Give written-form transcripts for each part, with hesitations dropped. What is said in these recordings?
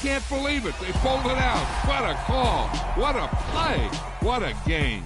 can't believe it. They pulled it out. What a call. What a play. What a game.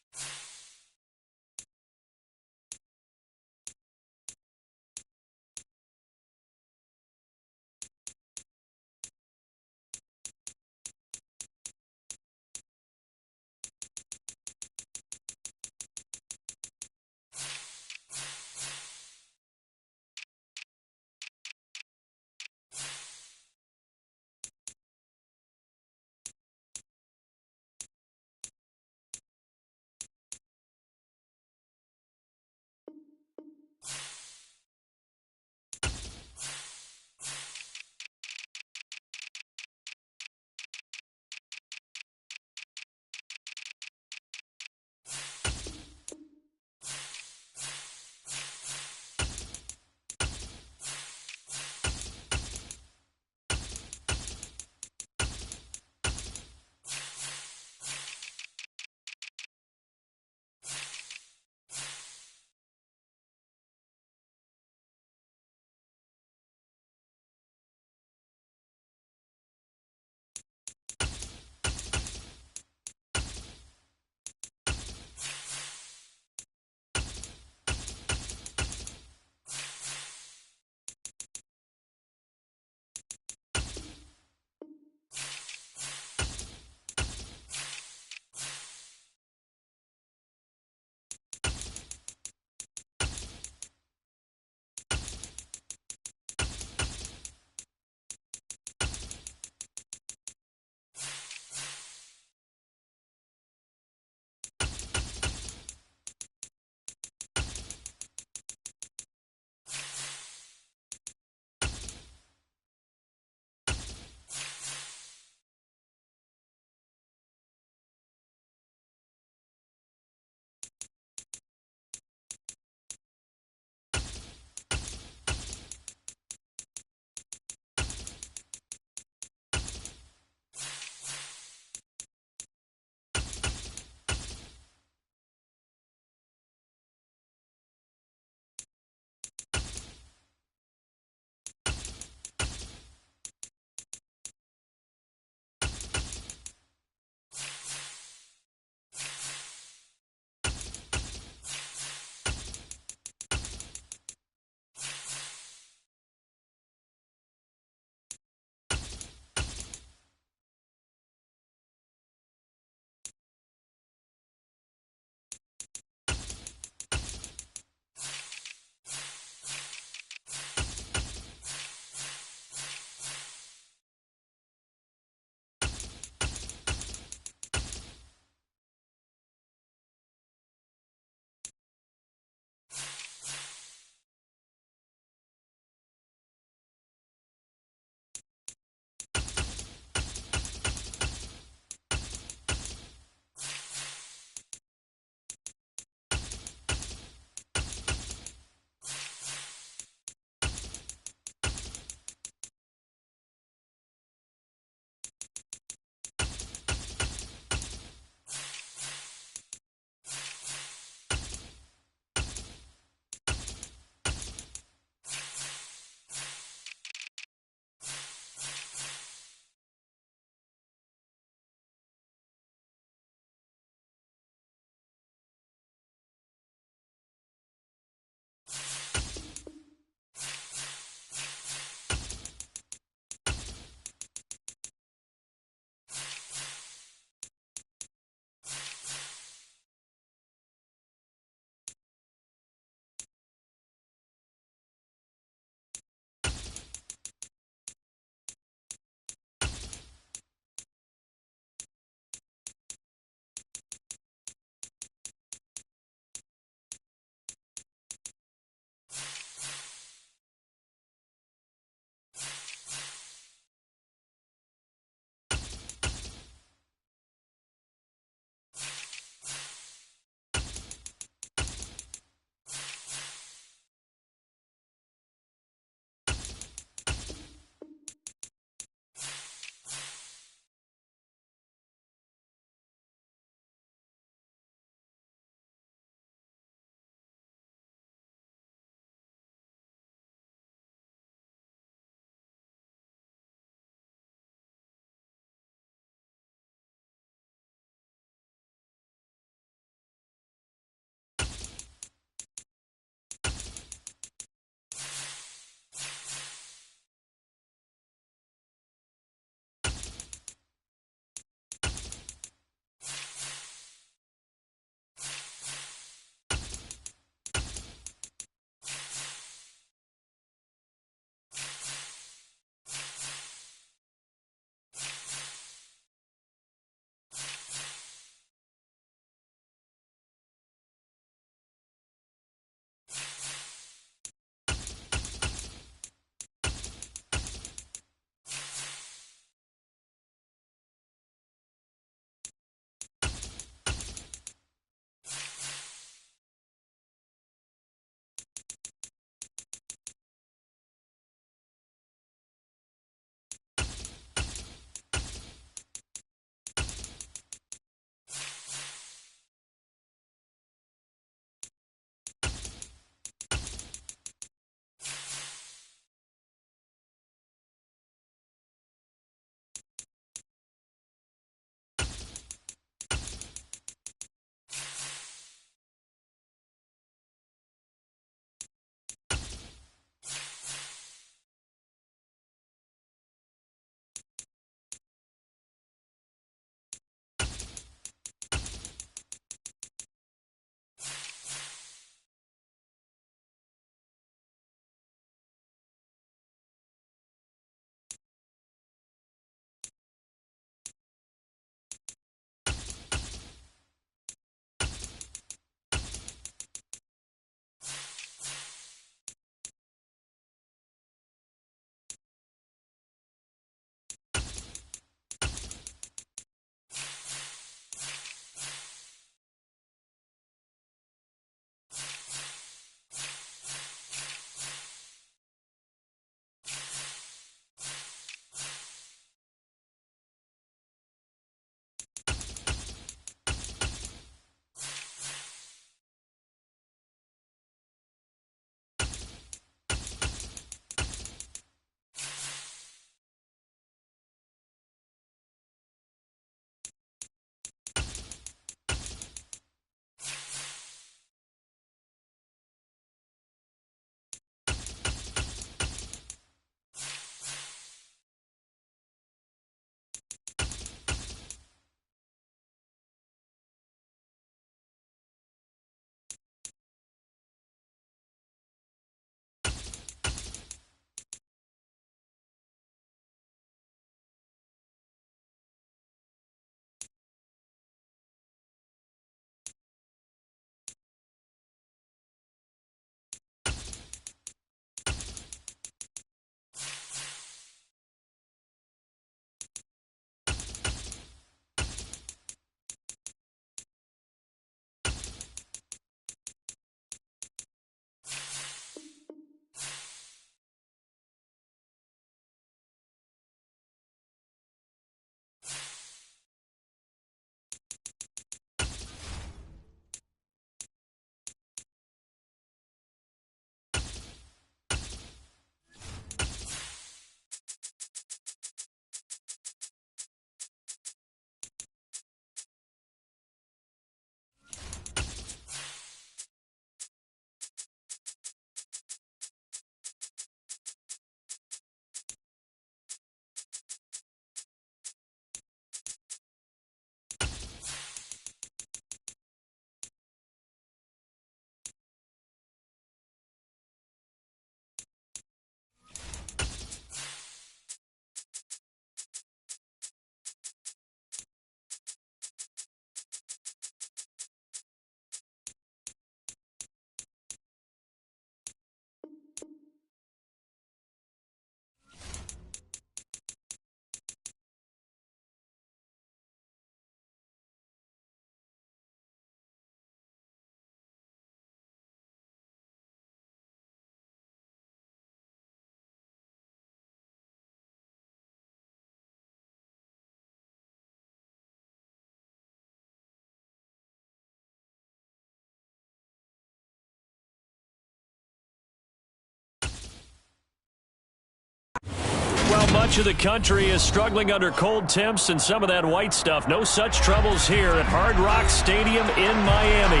Well, much of the country is struggling under cold temps and some of that white stuff. No such troubles here at Hard Rock Stadium in Miami.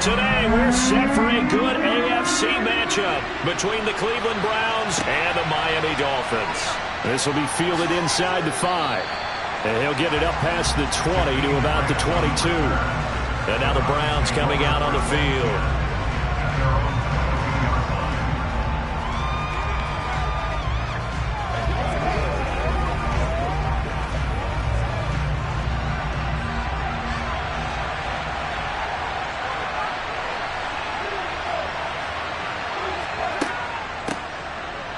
Today, we're set for a good AFC matchup between the Cleveland Browns and the Miami Dolphins. This will be fielded inside the 5. And he'll get it up past the 20 to about the 22. And now the Browns coming out on the field.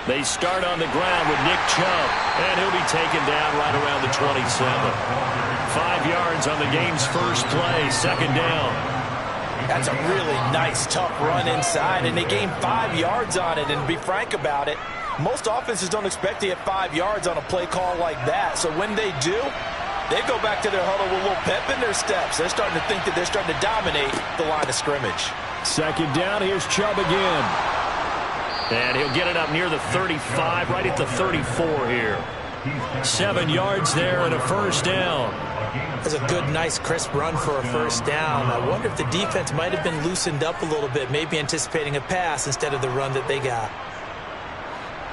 They start on the ground with Nick Chubb, and he'll be taken down right around the 27. 5 yards on the game's first play, second down. That's a really nice, tough run inside, and they gained 5 yards on it. And to be frank about it, most offenses don't expect to get 5 yards on a play call like that. So when they do, they go back to their huddle with a little pep in their steps. They're starting to think that they're starting to dominate the line of scrimmage. Second down, here's Chubb again. And he'll get it up near the 35, right at the 34 here. 7 yards there and a first down. That's a good, nice, crisp run for a first down. I wonder if the defense might have been loosened up a little bit, maybe anticipating a pass instead of the run that they got.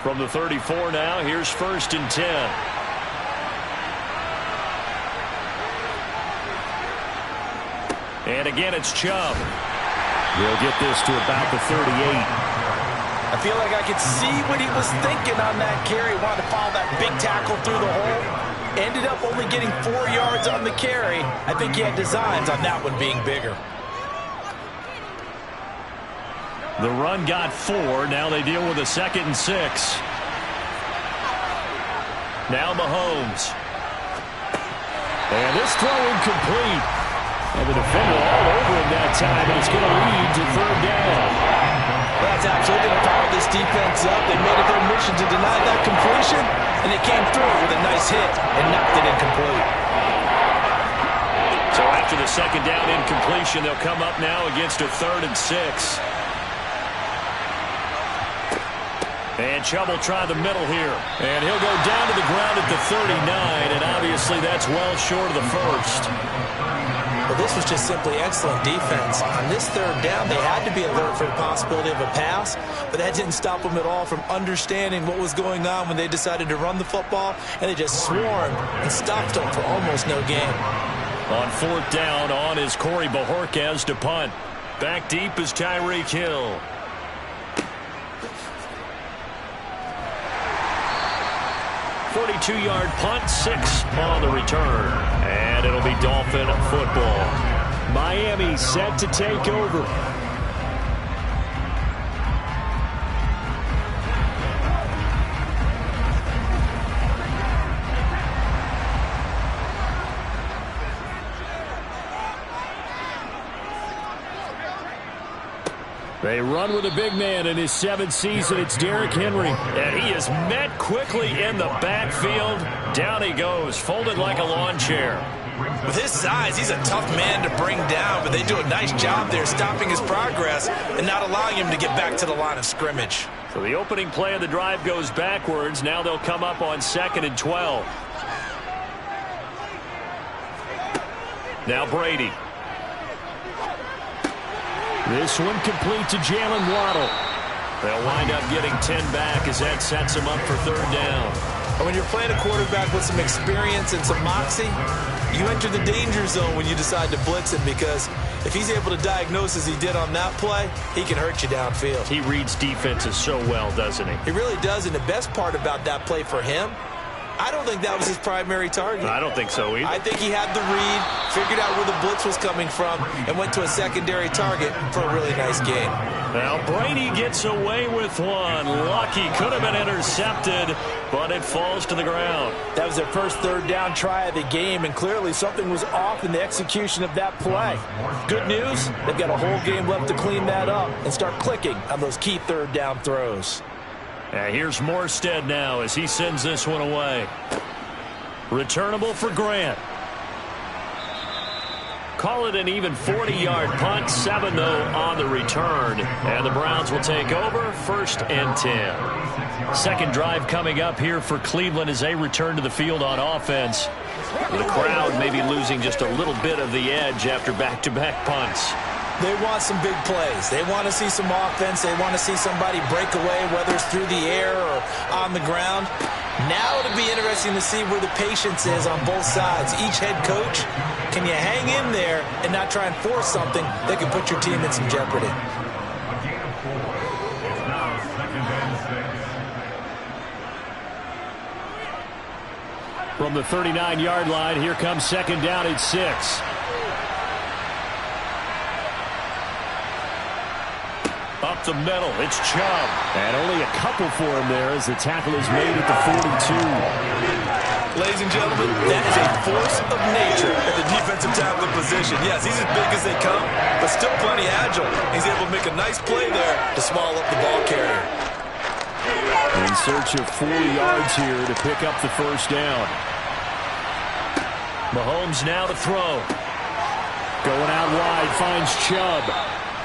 From the 34 now, here's 1st and 10. And again, it's Chubb. He'll get this to about the 38. I feel like I could see what he was thinking on that carry. Wanted to follow that big tackle through the hole. Ended up only getting 4 yards on the carry. I think he had designs on that one being bigger. The run got 4. Now they deal with a 2nd and 6. Now Mahomes. And this throw incomplete. And the defender all over him that time, and it's going to lead to 3rd down. Well, that's absolutely going to fire this defense up. They made it their mission to deny that completion, and they came through with a nice hit and knocked it incomplete. So after the 2nd down incompletion, they'll come up now against a 3rd and 6. And Chubb will try the middle here. And he'll go down to the ground at the 39, and obviously that's well short of the first. Well, this was just simply excellent defense. On this 3rd down, they had to be alert for the possibility of a pass, but that didn't stop them at all from understanding what was going on when they decided to run the football, and they just swarmed and stopped them for almost no gain. On 4th down, on is Corey Bojorquez to punt. Back deep is Tyreek Hill. .42-yard punt, 6 on the return. And it'll be Dolphin football. Miami set to take over. They run with a big man in his 7th season. It's Derrick Henry. And he is met quickly in the backfield. Down he goes, folded like a lawn chair. With his size, he's a tough man to bring down, but they do a nice job there stopping his progress and not allowing him to get back to the line of scrimmage. So the opening play of the drive goes backwards. Now they'll come up on 2nd and 12. Now Brady. This one complete to Jalen Waddle. They'll wind up getting 10 back as that sets him up for 3rd down. When you're playing a quarterback with some experience and some moxie, you enter the danger zone when you decide to blitz him, because if he's able to diagnose as he did on that play, he can hurt you downfield. He reads defenses so well, doesn't he? He really does, and the best part about that play for him, I don't think that was his primary target. I don't think so either. I think he had the read, figured out where the blitz was coming from, and went to a secondary target for a really nice gain. Now Brady gets away with one. Lucky, could have been intercepted, but it falls to the ground. That was their first 3rd down try of the game, and clearly something was off in the execution of that play. Good news, they've got a whole game left to clean that up and start clicking on those key 3rd down throws. Here's Morstead now as he sends this one away. Returnable for Grant. Call it an even 40-yard punt, 7 though on the return. And the Browns will take over, 1st and 10. Second drive coming up here for Cleveland as they return to the field on offense. The crowd may be losing just a little bit of the edge after back-to-back punts. They want some big plays. They want to see some offense. They want to see somebody break away, whether it's through the air or on the ground. Now it'll be interesting to see where the patience is on both sides. Each head coach, can you hang in there and not try and force something that can put your team in some jeopardy? From the 39-yard line, here comes 2nd down at 6. Up the middle, it's Chubb. And only a couple for him there as the tackle is made at the 42. Ladies and gentlemen, that is a force of nature at the defensive tackle position. Yes, he's as big as they come, but still plenty agile. He's able to make a nice play there to swallow up the ball carrier. In search of 4 yards here to pick up the 1st down. Mahomes now to throw. Going out wide, finds Chubb.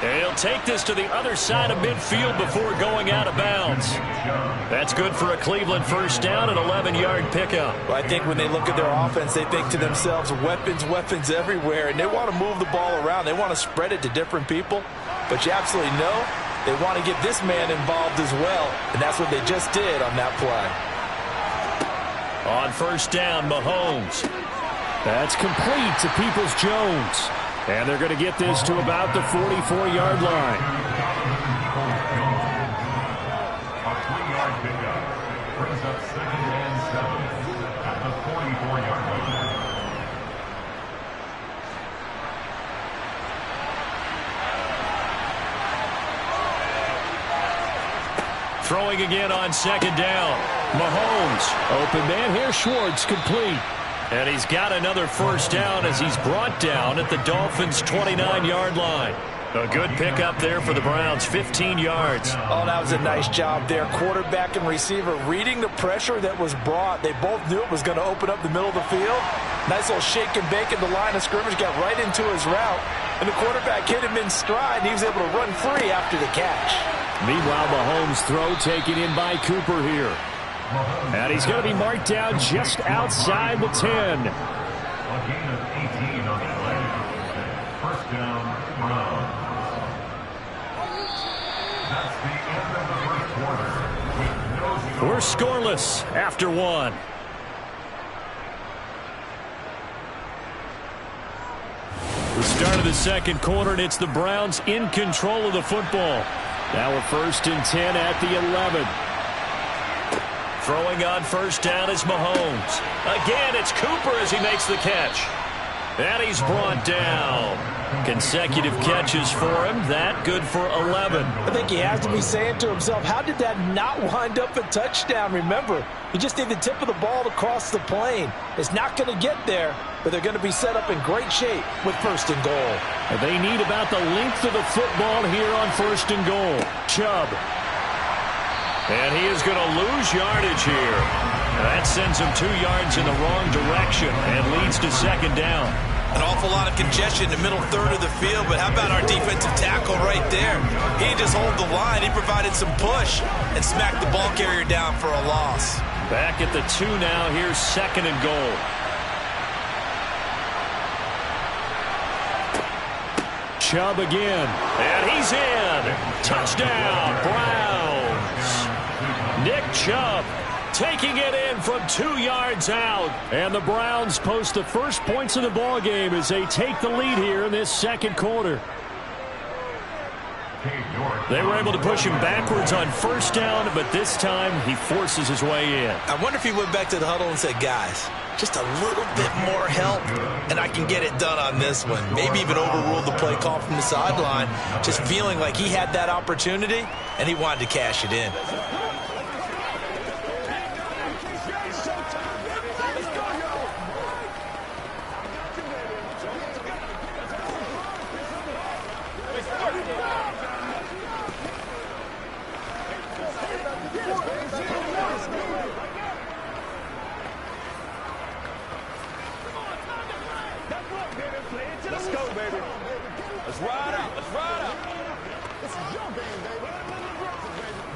And he'll take this to the other side of midfield before going out of bounds. That's good for a Cleveland 1st down, an 11-yard pickup. Well, I think when they look at their offense, they think to themselves, weapons, weapons everywhere, and they want to move the ball around. They want to spread it to different people, but you absolutely know they want to get this man involved as well, and that's what they just did on that play. On 1st down, Mahomes. That's complete to Peoples-Jones. And they're going to get this to about the 44-yard line. A 3-yard pickup brings up 2nd and 7 at the 44-yard line. Throwing again on 2nd down. Mahomes. Open man here. Schwartz complete. And he's got another 1st down as he's brought down at the Dolphins' 29-yard line. A good pickup there for the Browns, 15 yards. Oh, that was a nice job there. Quarterback and receiver reading the pressure that was brought. They both knew it was going to open up the middle of the field. Nice little shake and bake at the line of scrimmage, got right into his route. And the quarterback hit him in stride, and he was able to run free after the catch. Meanwhile, Mahomes' throw taken in by Cooper here. And he's going to be marked down just outside the 10. A gain of 18 on that play. 1st down, Browns. That's the end of the 1st quarter. We're scoreless after 1. The start of the 2nd quarter, and it's the Browns in control of the football. Now a 1st and 10 at the 11. Throwing on 1st down is Mahomes. Again, it's Cooper as he makes the catch. And he's brought down. Consecutive catches for him. That good for 11. I think he has to be saying to himself, how did that not wind up a touchdown? Remember, you just need the tip of the ball to cross the plane. It's not going to get there, but they're going to be set up in great shape with 1st and goal. They need about the length of the football here on 1st and goal. Chubb. And he is going to lose yardage here. That sends him 2 yards in the wrong direction and leads to 2nd down. An awful lot of congestion in the middle third of the field, but how about our defensive tackle right there? He didn't just hold the line. He provided some push and smacked the ball carrier down for a loss. Back at the 2 now. Here's 2nd and goal. Chubb again. And he's in. Touchdown, Browns. Nick Chubb taking it in from 2 yards out. And the Browns post the first points of the ball game as they take the lead here in this 2nd quarter. They were able to push him backwards on 1st down, but this time he forces his way in. I wonder if he went back to the huddle and said, guys, just a little bit more help, and I can get it done on this one. Maybe even overruled the play call from the sideline, just feeling like he had that opportunity, and he wanted to cash it in. Let's go. ride up. Let's ride up. This is your game, baby.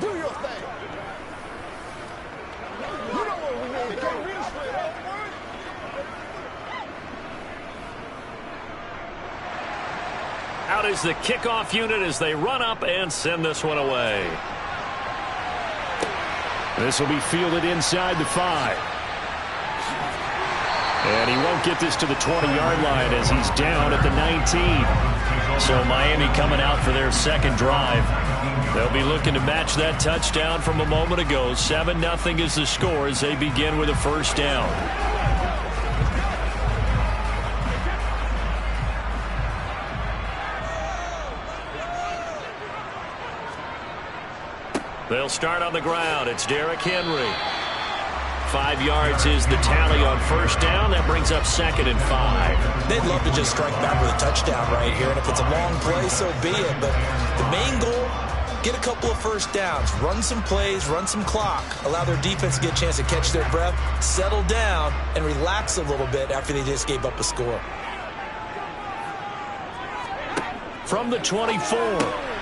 Do your thing. You know what we need. Can't read it straight up. Out is the kickoff unit as they run up and send this one away. This will be fielded inside the 5. And he won't get this to the 20-yard line as he's down at the 19. So Miami coming out for their second drive. They'll be looking to match that touchdown from a moment ago. 7-0 is the score as they begin with a first down. They'll start on the ground. It's Derrick Henry. 5 yards is the tally on first down. That brings up 2nd and 5. They'd love to just strike back with a touchdown right here, and if it's a long play, so be it. But the main goal, get a couple of first downs, run some plays, run some clock, allow their defense to get a chance to catch their breath, settle down, and relax a little bit after they just gave up a score. From the 24,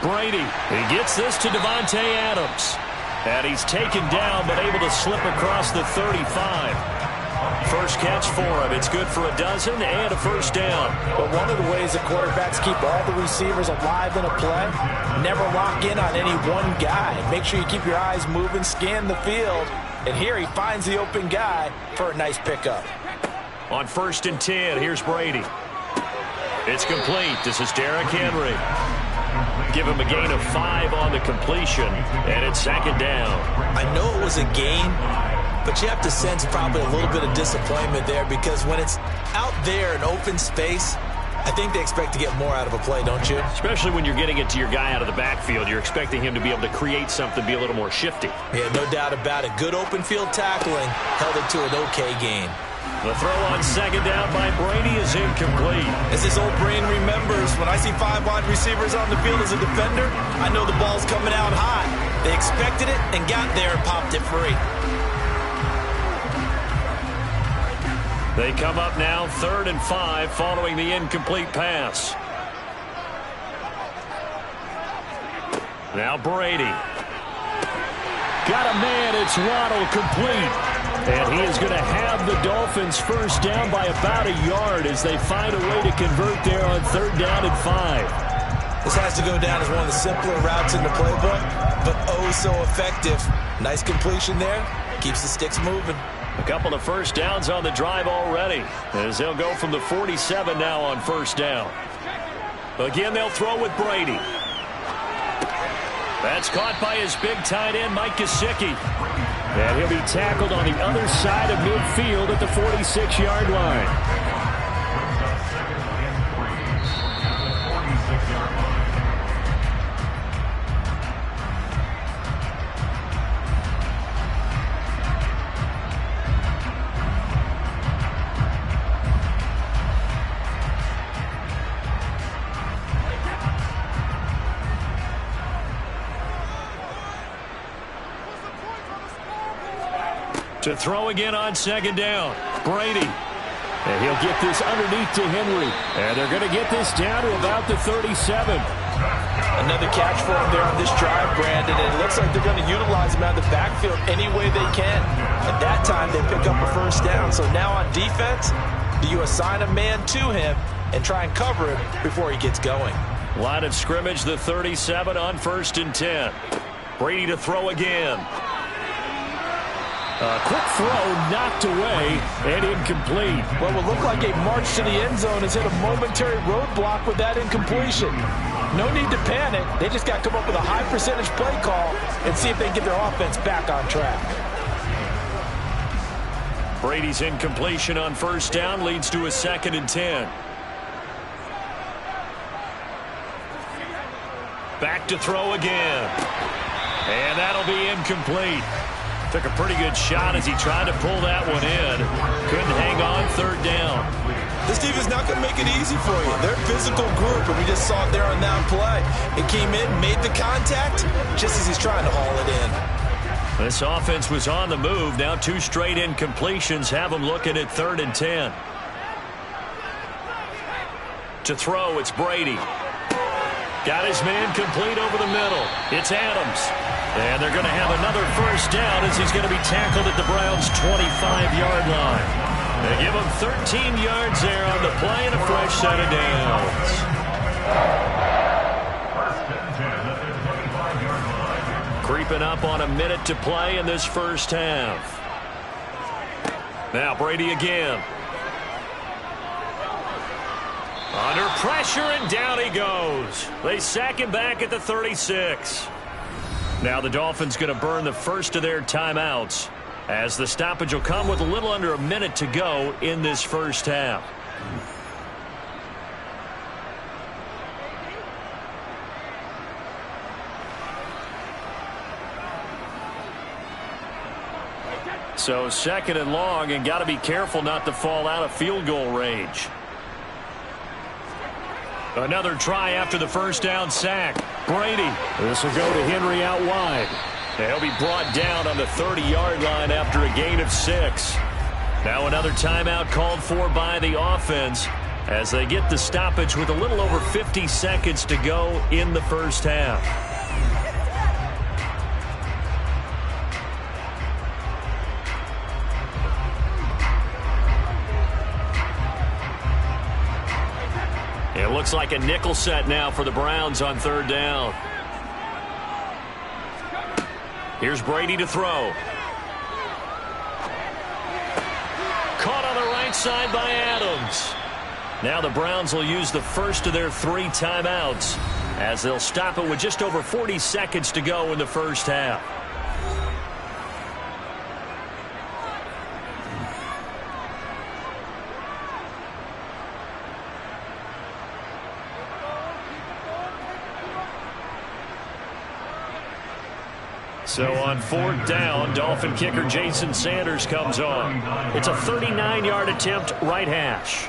Brady. He gets this to Davante Adams. And he's taken down, but able to slip across the 35. First catch for him. It's good for a dozen and a first down. But one of the ways that quarterbacks keep all the receivers alive in a play, never lock in on any one guy. Make sure you keep your eyes moving, scan the field. And here he finds the open guy for a nice pickup. On 1st and 10, here's Brady. It's complete. This is Derrick Henry. Give him a gain of 5 on the completion, and it's 2nd down. I know it was a gain, but you have to sense probably a little bit of disappointment there because when it's out there in open space, I think they expect to get more out of a play, don't you? Especially when you're getting it to your guy out of the backfield. You're expecting him to be able to create something, be a little more shifty. Yeah, no doubt about it. Good open field tackling held it to an okay gain. The throw on 2nd down by Brady is incomplete. As his old brain remembers, when I see 5 wide receivers on the field as a defender, I know the ball's coming out high. They expected it and got there and popped it free. They come up now 3rd and 5 following the incomplete pass. Now Brady. Got a man, it's Waddle, complete. And he is going to have the Dolphins first down by about a yard as they find a way to convert there on 3rd down and 5. This has to go down as one of the simpler routes in the playbook, but oh so effective. Nice completion there. Keeps the sticks moving. A couple of first downs on the drive already as they'll go from the 47 now on first down. Again, they'll throw with Brady. That's caught by his big tight end, Mike Gesicki. And he'll be tackled on the other side of midfield at the 46-yard line. To throw again on 2nd down. Brady. And he'll get this underneath to Henry. And they're going to get this down to about the 37. Another catch for him there on this drive, Brandon. And it looks like they're going to utilize him out of the backfield any way they can. At that time, they pick up a first down. So now on defense, do you assign a man to him and try and cover him before he gets going? Line of scrimmage, the 37 on 1st and 10. Brady to throw again. A quick throw knocked away and incomplete. What would look like a march to the end zone has hit a momentary roadblock with that incompletion. No need to panic. They just got to come up with a high percentage play call and see if they can get their offense back on track. Brady's incompletion on first down leads to a 2nd and 10. Back to throw again. And that'll be incomplete. Took a pretty good shot as he tried to pull that one in. Couldn't hang on 3rd down. This team is not going to make it easy for you. They're a physical group, and we just saw it there on that play. It came in, made the contact, just as he's trying to haul it in. This offense was on the move. Now 2 straight incompletions have them looking at 3rd and 10. To throw, it's Brady. Got his man complete over the middle. It's Adams. And they're going to have another first down as he's going to be tackled at the Browns' 25-yard line. They give him 13 yards there on the play and a fresh set of downs. First and 10 at the 25-yard line. Creeping up on a minute to play in this first half. Now Brady again. Under pressure, and down he goes. They sack him back at the 36. Now the Dolphins going to burn the first of their timeouts, as the stoppage will come with a little under a minute to go in this first half. So second and long, and got to be careful not to fall out of field goal range. Another try after the first down sack. Brady. This will go to Henry out wide. He'll be brought down on the 30-yard line after a gain of 6. Now another timeout called for by the offense as they get the stoppage with a little over 50 seconds to go in the first half. It looks like a nickel set now for the Browns on third down. Here's Brady to throw. Caught on the right side by Adams. Now the Browns will use the first of their 3 timeouts as they'll stop it with just over 40 seconds to go in the first half. So on fourth down, Dolphin kicker Jason Sanders comes on. It's a 39-yard attempt, right hash.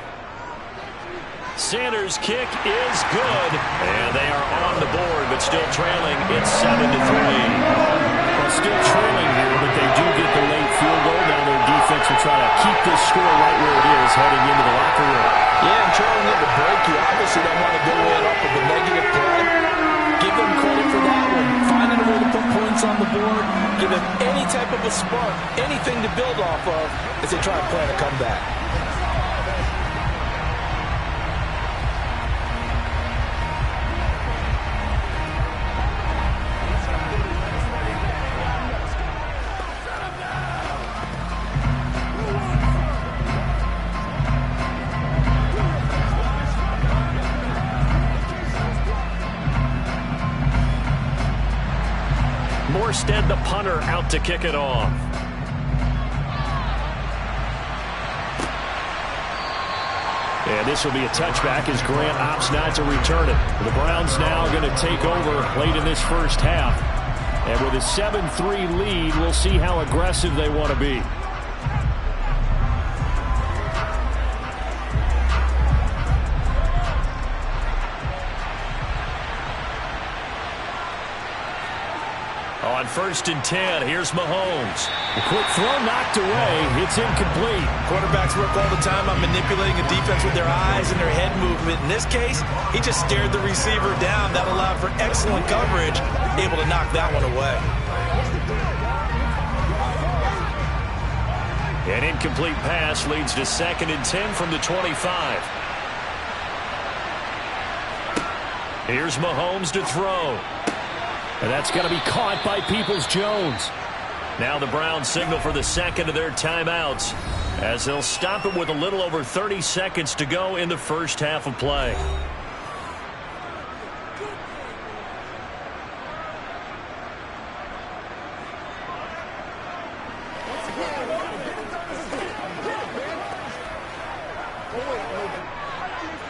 Sanders' kick is good, and they are on the board, but still trailing. It's 7-3. Well, still trailing here, but they do get the late field goal. Now their defense will try to keep this score right where it is heading into the locker room. Yeah, and trailing at the break, you obviously don't want to go in up with a negative play. Give them credit for that one. Finding a way to put points on the board. Give them any type of a spark, anything to build off of as they try to plan a comeback. Morstead, the punter, out to kick it off. And this will be a touchback as Grant opts not to return it. The Browns now going to take over late in this first half. And with a 7-3 lead, we'll see how aggressive they want to be. On first and 10, here's Mahomes. A quick throw knocked away. It's incomplete. Quarterbacks work all the time on manipulating a defense with their eyes and their head movement. In this case, he just stared the receiver down. That allowed for excellent coverage, able to knock that one away. An incomplete pass leads to 2nd and 10 from the 25. Here's Mahomes to throw. And that's going to be caught by Peoples-Jones. Now the Browns signal for the second of their timeouts as they'll stop it with a little over 30 seconds to go in the first half of play.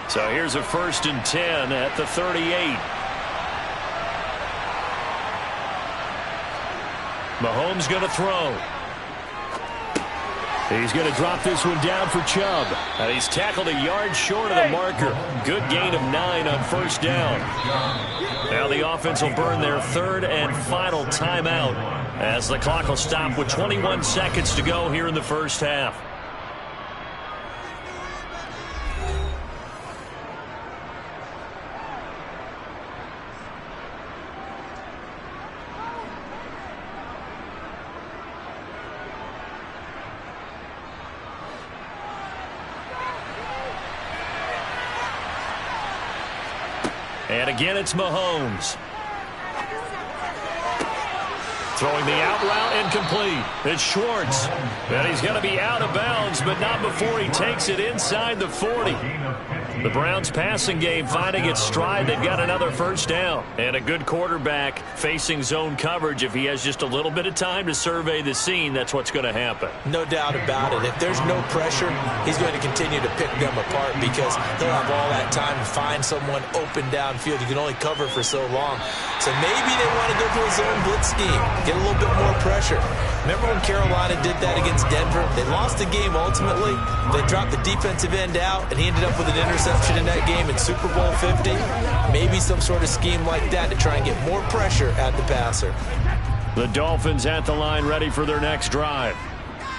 So here's a 1st and 10 at the 38. Mahomes going to throw. He's going to drop this one down for Chubb. And he's tackled a yard short of the marker. Good gain of 9 on first down. Now the offense will burn their 3rd and final timeout as the clock will stop with 21 seconds to go here in the first half. And again, it's Mahomes. Throwing the out route incomplete. It's Schwartz. And he's going to be out of bounds, but not before he takes it inside the 40. The Browns passing game finding its stride. They've got another first down. And a good quarterback facing zone coverage. If he has just a little bit of time to survey the scene, that's what's going to happen. No doubt about it. If there's no pressure, he's going to continue to pick them apart because he'll have all that time to find someone open downfield. You can only cover for so long. So maybe they want to go to a zone blitz scheme, get a little bit more pressure. Remember when Carolina did that against Denver? They lost the game ultimately. They dropped the defensive end out, and he ended up with an interception in that game in Super Bowl 50. Maybe some sort of scheme like that to try and get more pressure at the passer. The Dolphins at the line ready for their next drive.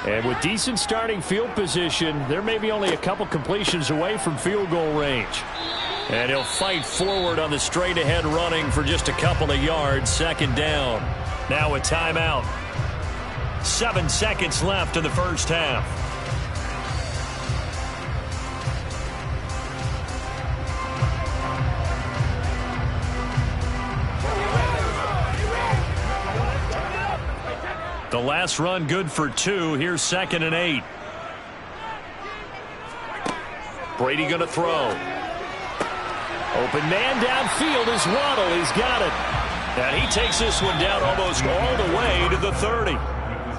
And with decent starting field position, they're maybe only a couple completions away from field goal range. And he'll fight forward on the straight-ahead running for just a couple of yards. Second down. Now a timeout. 7 seconds left in the first half. The last run good for 2. Here's 2nd and 8. Brady going to throw. Open man downfield is Waddle. He's got it. And he takes this one down almost all the way to the 30.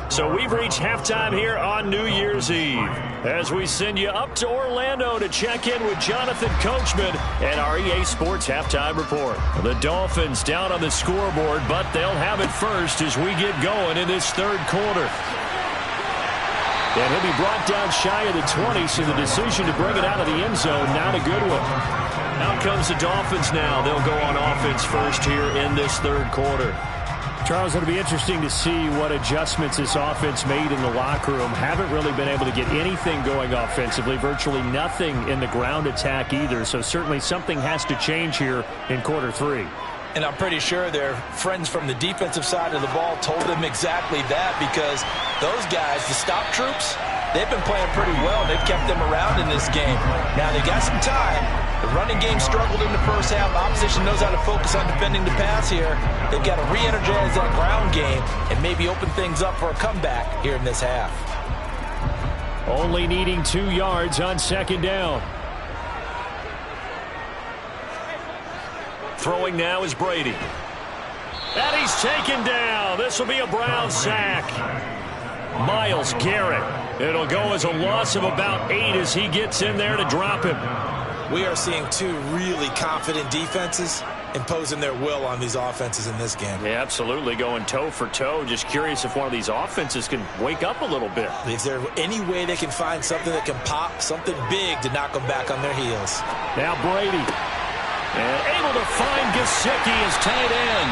So we've reached halftime here on New Year's Eve as we send you up to Orlando to check in with Jonathan Coachman and our EA Sports Halftime Report. The Dolphins down on the scoreboard, but they'll have it first as we get going in this third quarter. And he'll be brought down shy of the 20, so the decision to bring it out of the end zone, not a good one. Out comes the Dolphins now. They'll go on offense first here in this third quarter. Charles, it'll be interesting to see what adjustments this offense made in the locker room. Haven't really been able to get anything going offensively, virtually nothing in the ground attack either. So certainly something has to change here in quarter 3. And I'm pretty sure their friends from the defensive side of the ball told them exactly that, because those guys, the stop troops, they've been playing pretty well. They've kept them around in this game. Now they got some time. The running game struggled in the first half. Opposition knows how to focus on defending the pass here. They've got to re-energize that ground game and maybe open things up for a comeback here in this half. Only needing 2 yards on second down. Throwing now is Brady. And he's taken down. This will be a Brown sack. Myles Garrett. It'll go as a loss of about 8 as he gets in there to drop him. We are seeing 2 really confident defenses imposing their will on these offenses in this game. Yeah, absolutely, going toe for toe. Just curious if one of these offenses can wake up a little bit. Is there any way they can find something that can pop, something big to knock them back on their heels? Now Brady. And able to find Gesicki as tight end.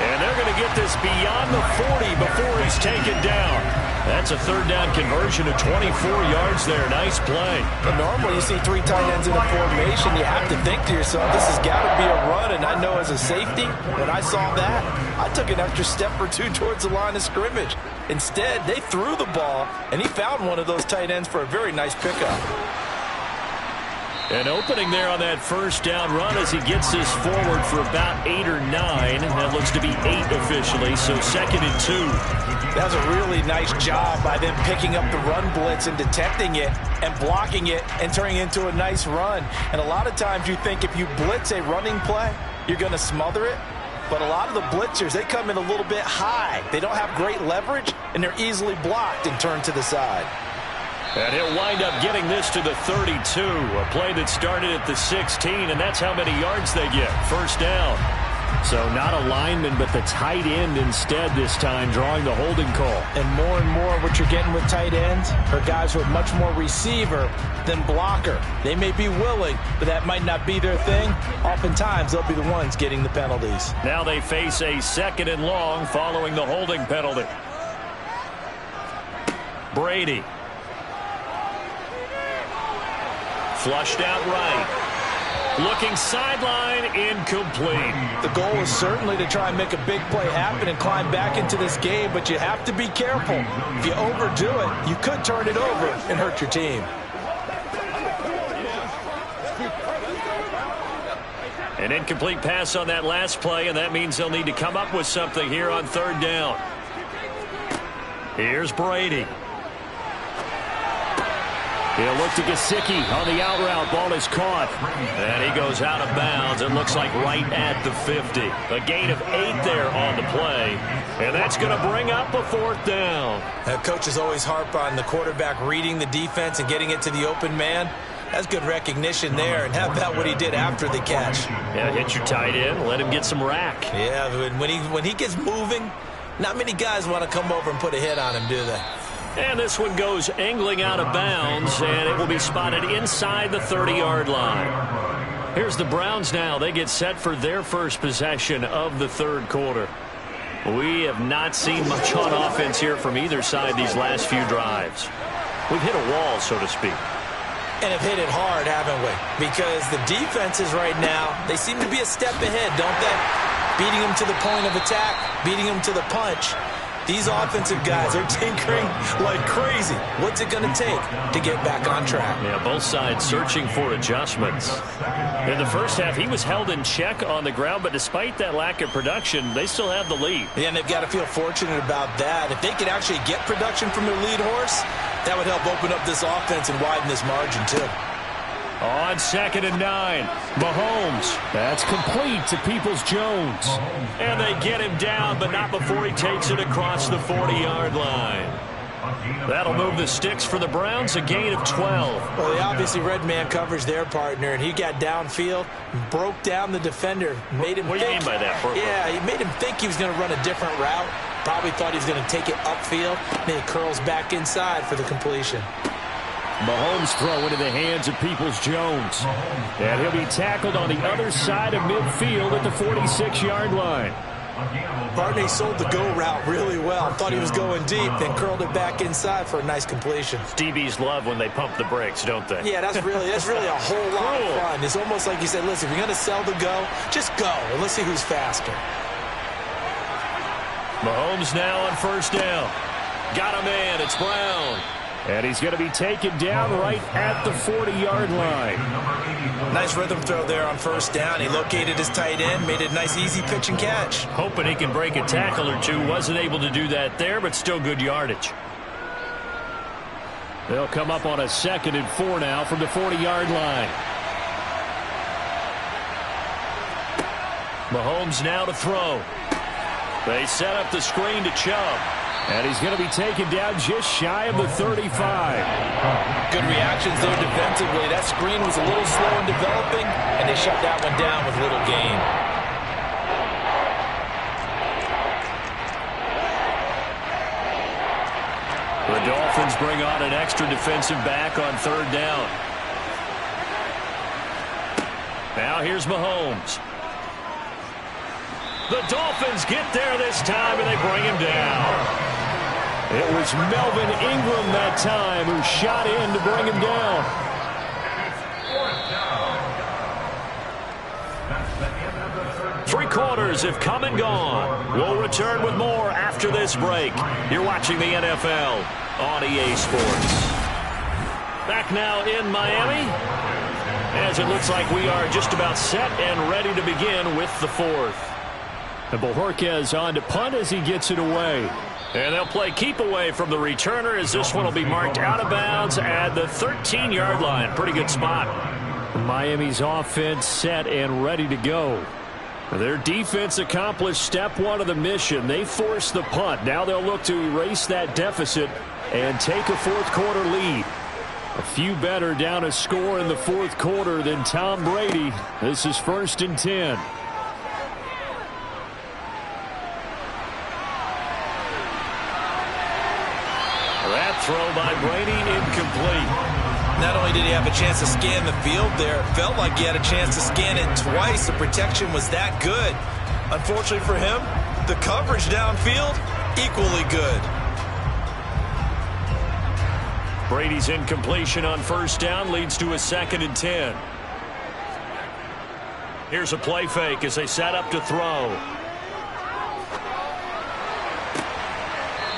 And they're going to get this beyond the 40 before he's taken down. That's a third down conversion of 24 yards there. Nice play. But normally you see 3 tight ends in a formation, you have to think to yourself, this has got to be a run. And I know as a safety, when I saw that, I took an extra step or 2 towards the line of scrimmage. Instead, they threw the ball, and he found one of those tight ends for a very nice pickup. An opening there on that first down run as he gets this forward for about 8 or 9. And that looks to be 8 officially, so 2nd and 2. That was a really nice job by them picking up the run blitz and detecting it and blocking it and turning it into a nice run. And a lot of times you think if you blitz a running play, you're going to smother it. But a lot of the blitzers, they come in a little bit high. They don't have great leverage, and they're easily blocked and turned to the side. And he'll wind up getting this to the 32. A play that started at the 16, and that's how many yards they get. First down. So not a lineman, but the tight end instead this time, drawing the holding call. And more what you're getting with tight ends are guys who are much more receiver than blocker. They may be willing, but that might not be their thing. Oftentimes, they'll be the ones getting the penalties. Now they face a 2nd and long following the holding penalty. Brady. Flushed out right. Looking sideline, incomplete. The goal is certainly to try and make a big play happen and climb back into this game, but you have to be careful. If you overdo it, you could turn it over and hurt your team. An incomplete pass on that last play, and that means they'll need to come up with something here on third down. Here's Brady. He'll look to Gesicki on the out route. Ball is caught. And he goes out of bounds. It looks like right at the 50. A gain of 8 there on the play. And that's going to bring up a fourth down. Coaches always harp on the quarterback reading the defense and getting it to the open man. That's good recognition there. And how about what he did after the catch? Yeah, hit your tight end. Let him get some rack. Yeah, when he gets moving, not many guys want to come over and put a hit on him, do they? And this one goes angling out of bounds, and it will be spotted inside the 30-yard line. Here's the Browns now. They get set for their first possession of the third quarter. We have not seen much on offense here from either side these last few drives. We've hit a wall, so to speak. And have hit it hard, haven't we? Because the defenses right now, they seem to be a step ahead, don't they? Beating them to the point of attack, beating them to the punch. These offensive guys are tinkering like crazy. What's it going to take to get back on track? Yeah, both sides searching for adjustments. In the first half, he was held in check on the ground, but despite that lack of production, they still have the lead. Yeah, and they've got to feel fortunate about that. If they could actually get production from their lead horse, that would help open up this offense and widen this margin, too. On 2nd and 9, Mahomes. That's complete to Peoples-Jones. And they get him down, but not before he takes it across the 40-yard line. That'll move the sticks for the Browns, a gain of 12. Well, they obviously read man coverage their partner, and he got downfield, broke down the defender, made him What do you mean by that, Burke? Yeah, he made him think he was going to run a different route. Probably thought he was going to take it upfield. Then he curls back inside for the completion. Mahomes throw into the hands of Peoples-Jones. And he'll be tackled on the other side of midfield at the 46-yard line. Barney sold the go route really well. Thought he was going deep, then curled it back inside for a nice completion. DBs love when they pump the brakes, don't they? Yeah, that's really a whole lot of fun. It's almost like you said, listen, if you're going to sell the go, just go, and let's see who's faster. Mahomes now on first down. Got a man. It's Brown. And he's going to be taken down right at the 40-yard line. Nice rhythm throw there on first down. He located his tight end, made it a nice easy pitch and catch. Hoping he can break a tackle or two. Wasn't able to do that there, but still good yardage. They'll come up on a 2nd and 4 now from the 40-yard line. Mahomes now to throw. They set up the screen to Chubb. And he's going to be taken down just shy of the 35. Good reactions there defensively. That screen was a little slow in developing, and they shut that one down with little gain. The Dolphins bring on an extra defensive back on third down. Now here's Mahomes. The Dolphins get there this time, and they bring him down. It was Melvin Ingram that time who shot in to bring him down. Three quarters have come and gone. We'll return with more after this break. You're watching the NFL on EA Sports. Back now in Miami, as it looks like we are just about set and ready to begin with the fourth. And Bojorquez on to punt as he gets it away. And they'll play keep away from the returner as this one will be marked out of bounds at the 13-yard line. Pretty good spot. Miami's offense set and ready to go. Their defense accomplished step one of the mission. They forced the punt. Now they'll look to erase that deficit and take a fourth quarter lead. A few better down a score in the fourth quarter than Tom Brady. This is 1st and 10. That throw by Brady incomplete. Not only did he have a chance to scan the field there, it felt like he had a chance to scan it twice. The protection was that good. Unfortunately for him, the coverage downfield, equally good. Brady's incompletion on first down leads to a 2nd and 10. Here's a play fake as they set up to throw.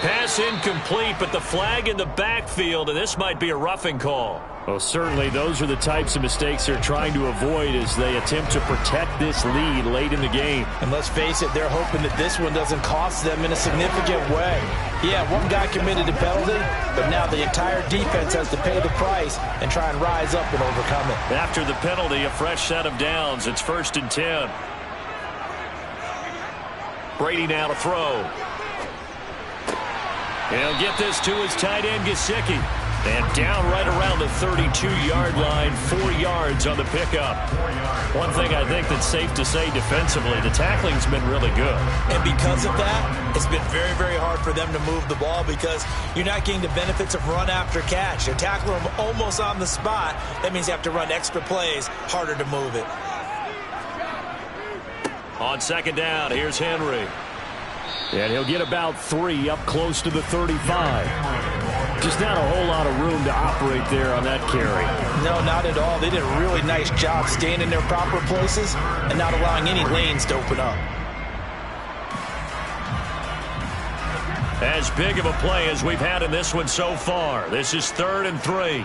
Pass incomplete, but the flag in the backfield, and this might be a roughing call. Well, certainly those are the types of mistakes they're trying to avoid as they attempt to protect this lead late in the game. And let's face it, they're hoping that this one doesn't cost them in a significant way. Yeah, one guy committed a penalty, but now the entire defense has to pay the price and try and rise up and overcome it. After the penalty, a fresh set of downs. It's 1st and 10. Brady now to throw. He'll get this to his tight end, Gesicki. And down right around the 32-yard line, 4 yards on the pickup. One thing I think that's safe to say defensively, the tackling's been really good. And because of that, it's been very, very hard for them to move the ball because you're not getting the benefits of run after catch. You're tackling them almost on the spot. That means you have to run extra plays, harder to move it. On 2nd down, here's Henry. And he'll get about 3 up close to the 35. Just not a whole lot of room to operate there on that carry. No, not at all. They did a really nice job staying in their proper places and not allowing any lanes to open up. As big of a play as we've had in this one so far. This is 3rd and 3.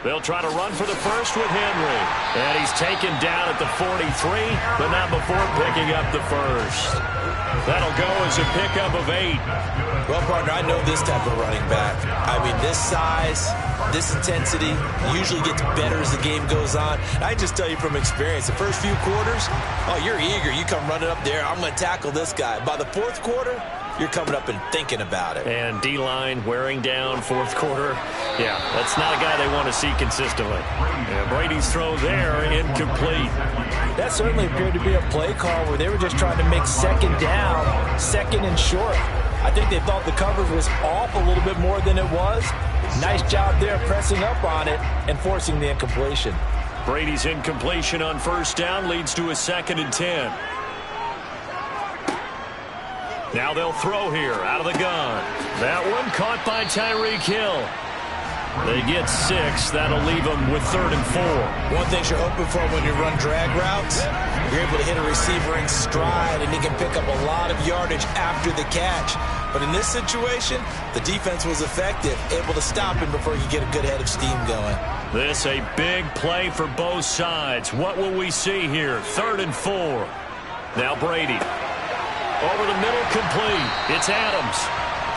They'll try to run for the first with Henry. And he's taken down at the 43, but not before picking up the first. That'll go as a pickup of 8. Well, partner, I know this type of running back. I mean, this size, this intensity usually gets better as the game goes on. I just tell you from experience, the first few quarters, oh, you're eager. You come running up there, I'm going to tackle this guy. By the 4th quarter, you're coming up and thinking about it. And D-line wearing down 4th quarter. Yeah, that's not a guy they want to see consistently. And Brady's throw there, incomplete. That certainly appeared to be a play call where they were just trying to make 2nd down, 2nd and short. I think they thought the coverage was off a little bit more than it was. Nice job there pressing up on it and forcing the incompletion. Brady's incompletion on 1st down leads to a 2nd and 10. Now they'll throw here out of the gun. That one caught by Tyreek Hill. They get 6. That'll leave them with 3rd and 4. One thing you're hoping for when you run drag routes, you're able to hit a receiver in stride, and he can pick up a lot of yardage after the catch. But in this situation, the defense was effective, able to stop him before he could get a good head of steam going. This a big play for both sides. What will we see here? 3rd and 4. Now Brady. Over the middle, complete. It's Adams.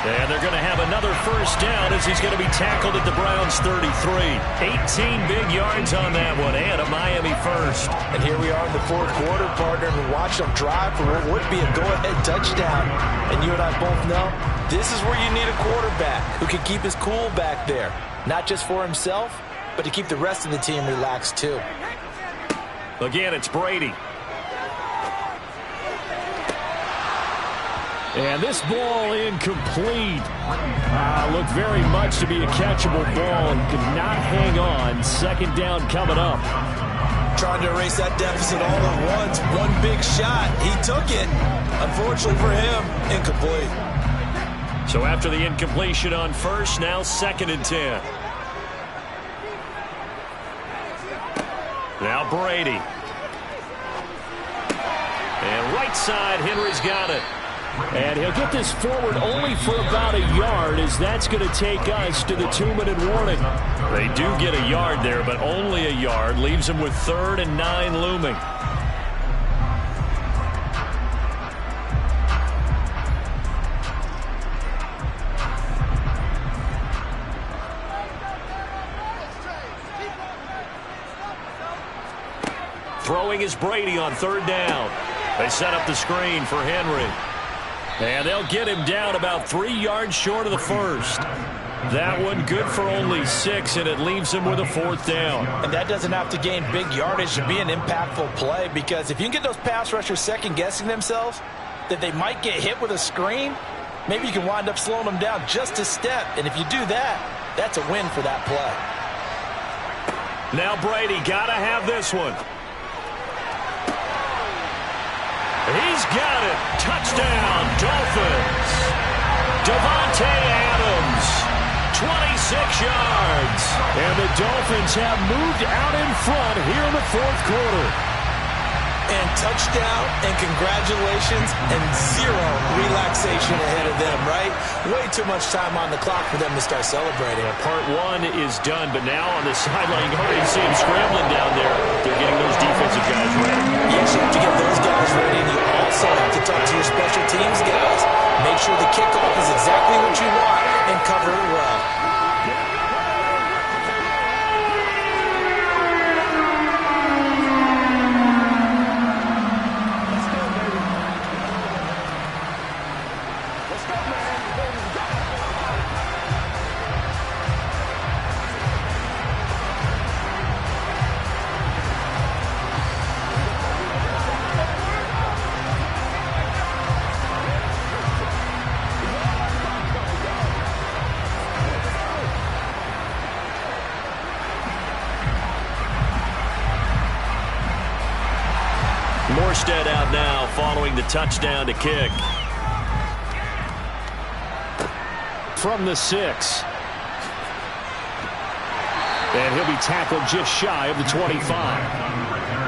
And they're going to have another 1st down as he's going to be tackled at the Browns' 33. 18 big yards on that one, and a Miami first. And here we are in the 4th quarter, partner, and watch them drive for what would be a go-ahead touchdown. And you and I both know this is where you need a quarterback who can keep his cool back there. Not just for himself, but to keep the rest of the team relaxed too. Again, it's Brady. And this ball incomplete. Looked very much to be a catchable ball and could not hang on. 2nd down coming up. Trying to erase that deficit all at once. One big shot. He took it. Unfortunately for him, incomplete. So after the incompletion on 1st, now 2nd and 10. Now Brady. And right side, Henry's got it. And he'll get this forward only for about a yard, as that's going to take us to the 2-minute warning. They do get a yard there, but only a yard. Leaves them with 3rd and 9 looming. Throwing is Brady on 3rd down. They set up the screen for Henry. And they'll get him down about 3 yards short of the 1st. That one good for only 6, and it leaves him with a 4th down. And that doesn't have to gain big yardage to be an impactful play, because if you can get those pass rushers second-guessing themselves, that they might get hit with a screen, maybe you can wind up slowing them down just a step. And if you do that, that's a win for that play. Now Brady got to have this one. He's got it. Touchdown, Dolphins. Davante Adams, 26 yards. And the Dolphins have moved out in front here in the 4th quarter. and touchdown and congratulations and zero relaxation ahead of them, right? Way too much time on the clock for them to start celebrating. Yeah, part one is done, but now on the sideline, you already see them scrambling down there. They're getting those defensive guys ready. Yes, you have to get those guys ready, and you also have to talk to your special teams guys. Make sure the kickoff is exactly what you want and cover it well. Morstead out now following the touchdown to kick. From the 6. And he'll be tackled just shy of the 25.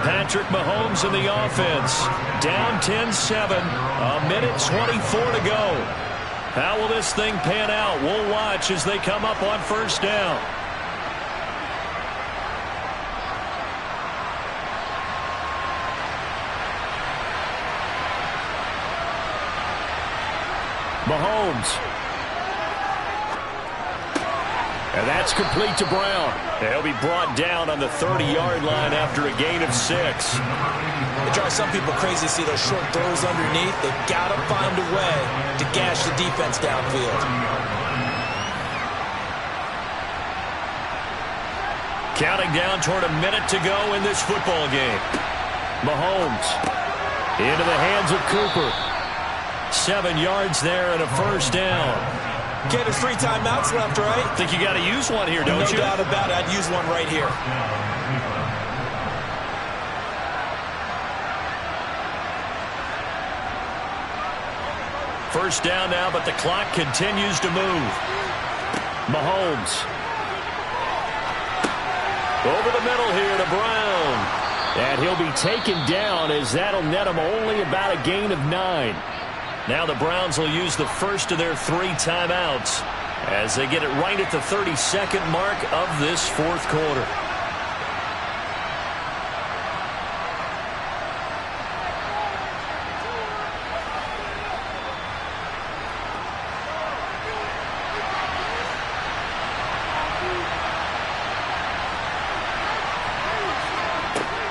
Patrick Mahomes in the offense. Down 10-7. A minute 24 to go. How will this thing pan out? We'll watch as they come up on first down. Mahomes. And that's complete to Brown. He'll be brought down on the 30-yard line after a gain of 6. It drives some people crazy to see those short throws underneath. They've got to find a way to gash the defense downfield. Counting down toward a minute to go in this football game. Mahomes into the hands of Cooper. 7 yards there and a first down. Get his 3 timeouts left, right? Think you got to use one here, don't you? No doubt about it. I'd use one right here. First down now, but the clock continues to move. Mahomes. Over the middle here to Brown. And he'll be taken down as that'll net him only about a gain of 9. Now the Browns will use the first of their 3 timeouts as they get it right at the 32nd mark of this fourth quarter.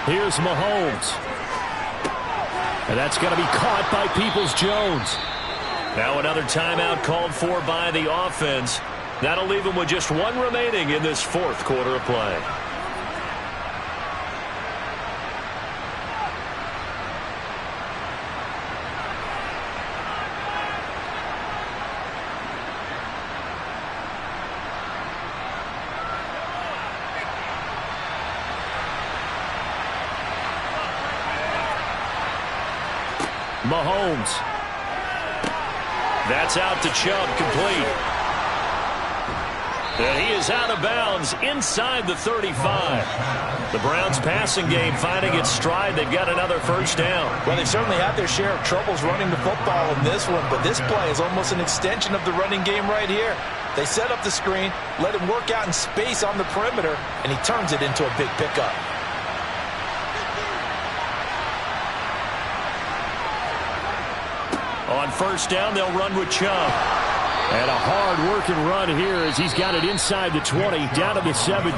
Here's Mahomes. And that's going to be caught by Peoples-Jones. Now another timeout called for by the offense. That'll leave them with just 1 remaining in this fourth quarter of play. Mahomes. That's out to Chubb, complete. And he is out of bounds inside the 35. The Browns passing game finding its stride. They've got another first down. Well, they've certainly had their share of troubles running the football in this one, but this play is almost an extension of the running game right here. They set up the screen, let him work out in space on the perimeter, and he turns it into a big pickup. On first down, they'll run with Chubb. And a hard-working run here as he's got it inside the 20, down to the 17.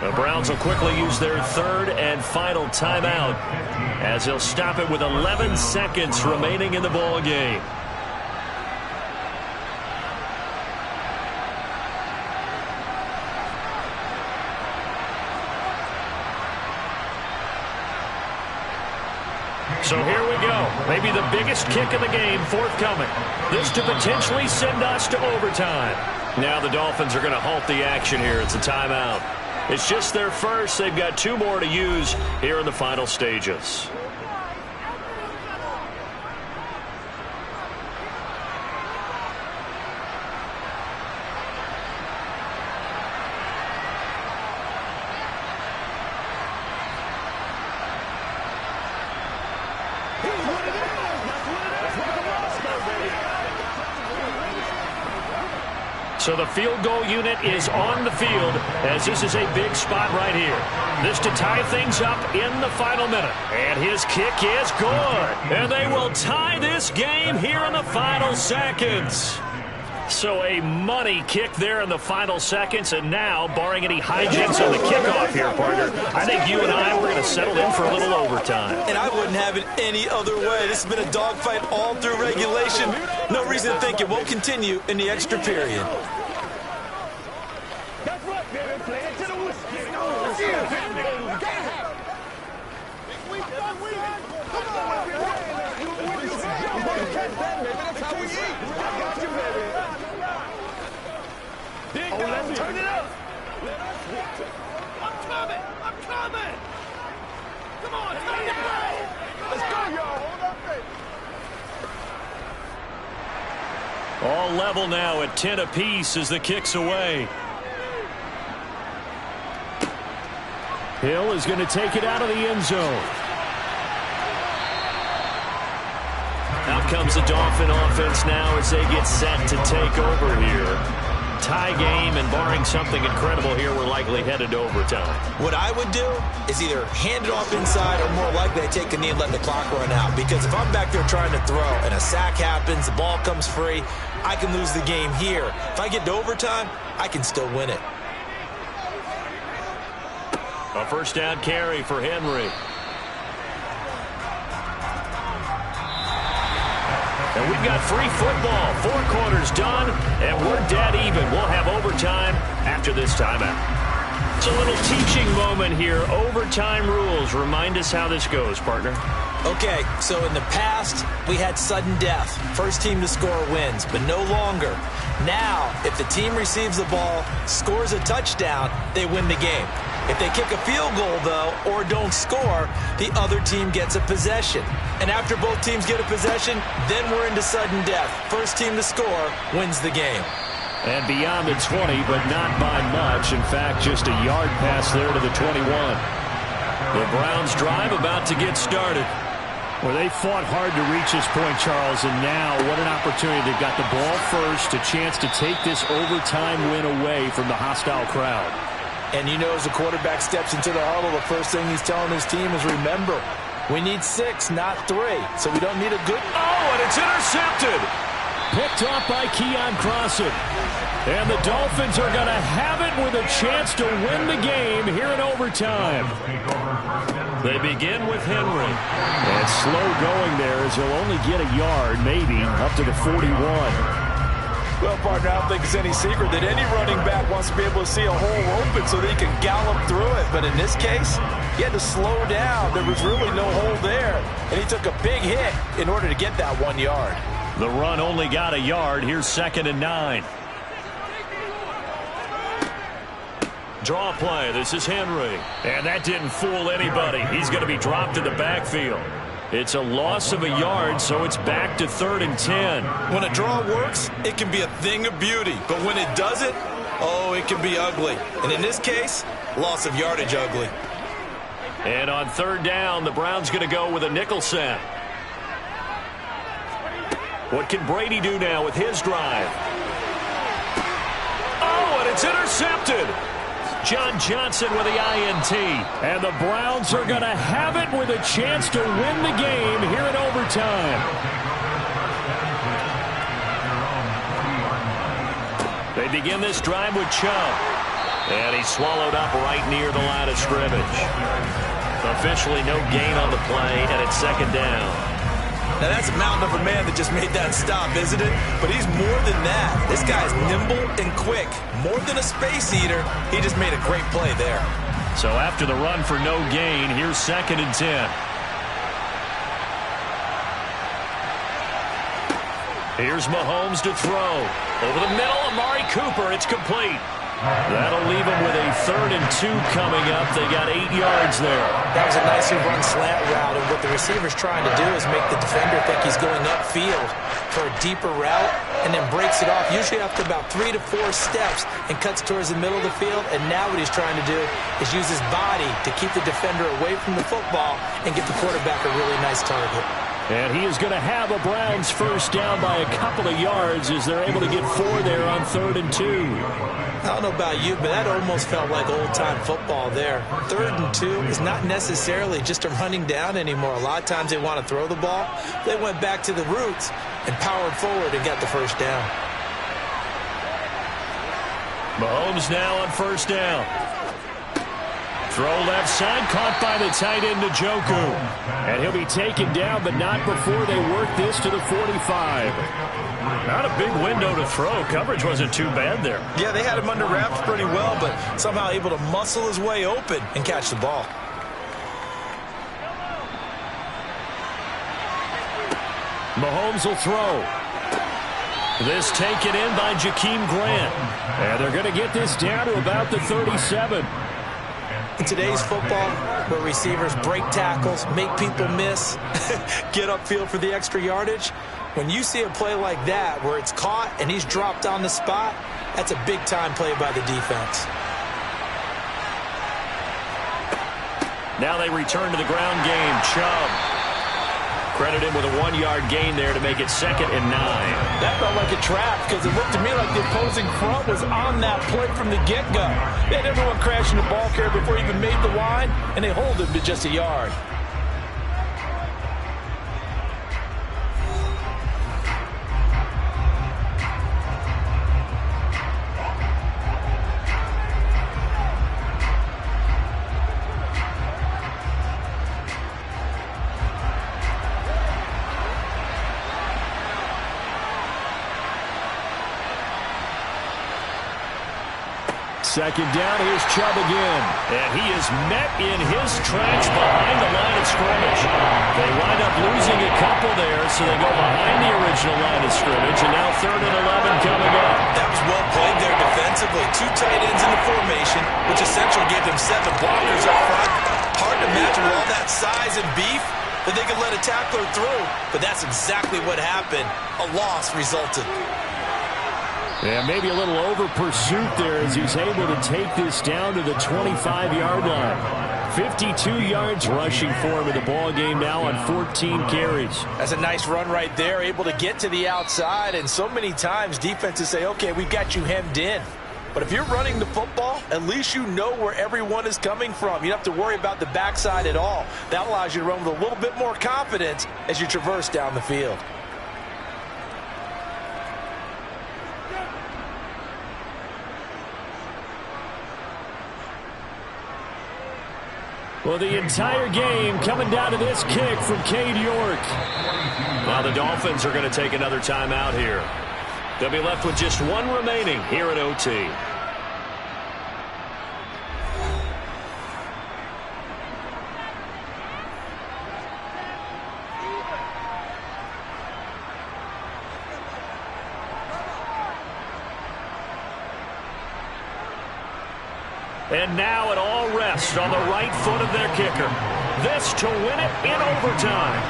The Browns will quickly use their 3rd and final timeout as they'll stop it with 11 seconds remaining in the ball game. So here we go. Maybe the biggest kick of the game forthcoming. This to potentially send us to overtime. Now the Dolphins are going to halt the action here. It's a timeout. It's just their first. They've got 2 more to use here in the final stages. So the field goal unit is on the field as this is a big spot right here. This to tie things up in the final minute. And his kick is good. And they will tie this game here in the final seconds. So a money kick there in the final seconds, and now, barring any hijinks on the kickoff here, partner, I think you and I were going to settle in for a little overtime. And I wouldn't have it any other way. This has been a dogfight all through regulation. No reason to think it won't continue in the extra period. That's right, baby. Play it to the whistle. Let's turn it up. I'm coming. Come on, turn it up. Let's go, y'all. Hold up, baby. All level now at 10 apiece as the kick's away. Hill is going to take it out of the end zone. Out comes the Dolphin offense now as they get set to take over here. Tie game, and barring something incredible here, we're likely headed to overtime. What I would do is either hand it off inside or more likely I take a knee and let the clock run out. Because if I'm back there trying to throw and a sack happens, the ball comes free, I can lose the game here. If I get to overtime, I can still win it. A first down carry for Henry. And we've got free football. 4 quarters done, and we're dead even. We'll have overtime after this timeout. It's a little teaching moment here. Overtime rules. Remind us how this goes, partner. Okay, so in the past, we had sudden death. First team to score wins, but no longer. Now, if the team receives the ball, scores a touchdown, they win the game. If they kick a field goal, though, or don't score, the other team gets a possession. And after both teams get a possession, then we're into sudden death. First team to score wins the game. And beyond the 20, but not by much. In fact, just a yard pass there to the 21. The Browns drive about to get started. Well, they fought hard to reach this point, Charles, and now what an opportunity. They've got the ball first, a chance to take this overtime win away from the hostile crowd. And you know, as the quarterback steps into the huddle, the first thing he's telling his team is, remember, we need 6, not 3. So we don't need a good... Oh, and it's intercepted! Picked off by Keon Crossan. And the Dolphins are going to have it with a chance to win the game here in overtime. They begin with Henry. And slow going there as he'll only get a yard, maybe, up to the 41. Well, partner, I don't think it's any secret that any running back wants to be able to see a hole open so that he can gallop through it. But in this case, he had to slow down. There was really no hole there. And he took a big hit in order to get that 1 yard. The run only got a yard. Here's 2nd and 9. Draw play. This is Henry. And that didn't fool anybody. He's going to be dropped in the backfield. It's a loss of a yard, so it's back to 3rd and 10. When a draw works, it can be a thing of beauty. But when it doesn't, oh, it can be ugly. And in this case, loss of yardage ugly. And on 3rd down, the Browns going to go with a nickel set. What can Brady do now with his drive? Oh, and it's intercepted. John Johnson with the INT. And the Browns are going to have it with a chance to win the game here in overtime. They begin this drive with Chubb. And he's swallowed up right near the line of scrimmage. Officially no gain on the play, and it's 2nd down. Now, that's a mountain of a man that just made that stop, isn't it? But he's more than that. This guy's nimble and quick. More than a space eater, he just made a great play there. So after the run for no gain, here's 2nd and 10. Here's Mahomes to throw. Over the middle, Amari Cooper. It's complete. That'll leave him with a 3rd and 2 coming up. They got 8 yards there. That was a nicely run slant route, and what the receiver's trying to do is make the defender think he's going upfield for a deeper route, and then breaks it off, usually after about 3 to 4 steps, and cuts towards the middle of the field. And now what he's trying to do is use his body to keep the defender away from the football and get the quarterback a really nice target. And he is going to have a Browns first down by a couple of yards as they're able to get 4 there on 3rd and 2. I don't know about you, but that almost felt like old-time football there. 3rd and 2 is not necessarily just a running down anymore. A lot of times they want to throw the ball. They went back to the roots and powered forward and got the first down. Mahomes now on first down. Throw left side, caught by the tight end Njoku. And he'll be taken down, but not before they work this to the 45. Not a big window to throw. Coverage wasn't too bad there. Yeah, they had him under wraps pretty well, but somehow able to muscle his way open and catch the ball. Mahomes will throw. This taken in by Jakeem Grant. And they're going to get this down to about the 37. In today's football, where receivers break tackles, make people miss, get upfield for the extra yardage, when you see a play like that where it's caught and he's dropped on the spot, that's a big-time play by the defense. Now they return to the ground game. Chubb credited with a 1-yard gain there to make it 2nd and 9. That felt like a trap because it looked to me like the opposing front was on that play from the get-go. They had everyone crashing the ball carrier before he even made the line, and they hold him to just a yard. Second down, here's Chubb again. And he is met in his tracks behind the line of scrimmage. They wind up losing a couple there, so they go behind the original line of scrimmage, and now 3rd and 11 coming up. That was well played there defensively. 2 tight ends in the formation, which essentially gave them 7 blockers up front. Hard to imagine with all that size and beef that they could let a tackler through, but that's exactly what happened. A loss resulted. Yeah, maybe a little over pursuit there as he's able to take this down to the 25-yard line. 52 yards rushing for him in the ball game now on 14 carries. That's a nice run right there, able to get to the outside, and so many times defenses say, okay, we've got you hemmed in. But if you're running the football, at least you know where everyone is coming from. You don't have to worry about the backside at all. That allows you to run with a little bit more confidence as you traverse down the field. Well, the entire game coming down to this kick from Cade York. Now the Dolphins are going to take another timeout here. They'll be left with just 1 remaining here at OT. And now it all rests on the right foot of their kicker. This to win it in overtime.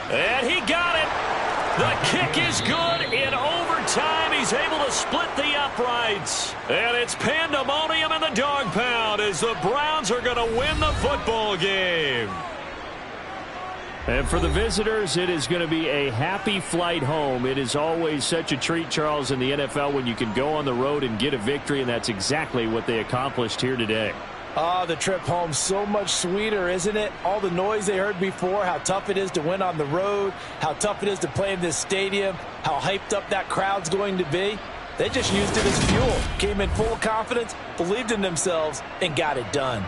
And he got it. The kick is good in overtime. He's able to split the uprights. And it's pandemonium in the dog pound as the Browns are going to win the football game. And for the visitors, it is going to be a happy flight home. It is always such a treat, Charles, in the NFL when you can go on the road and get a victory, and that's exactly what they accomplished here today. The trip home so much sweeter, isn't it? All the noise they heard before, how tough it is to win on the road, how tough it is to play in this stadium, how hyped up that crowd's going to be. They just used it as fuel, came in full confidence, believed in themselves, and got it done.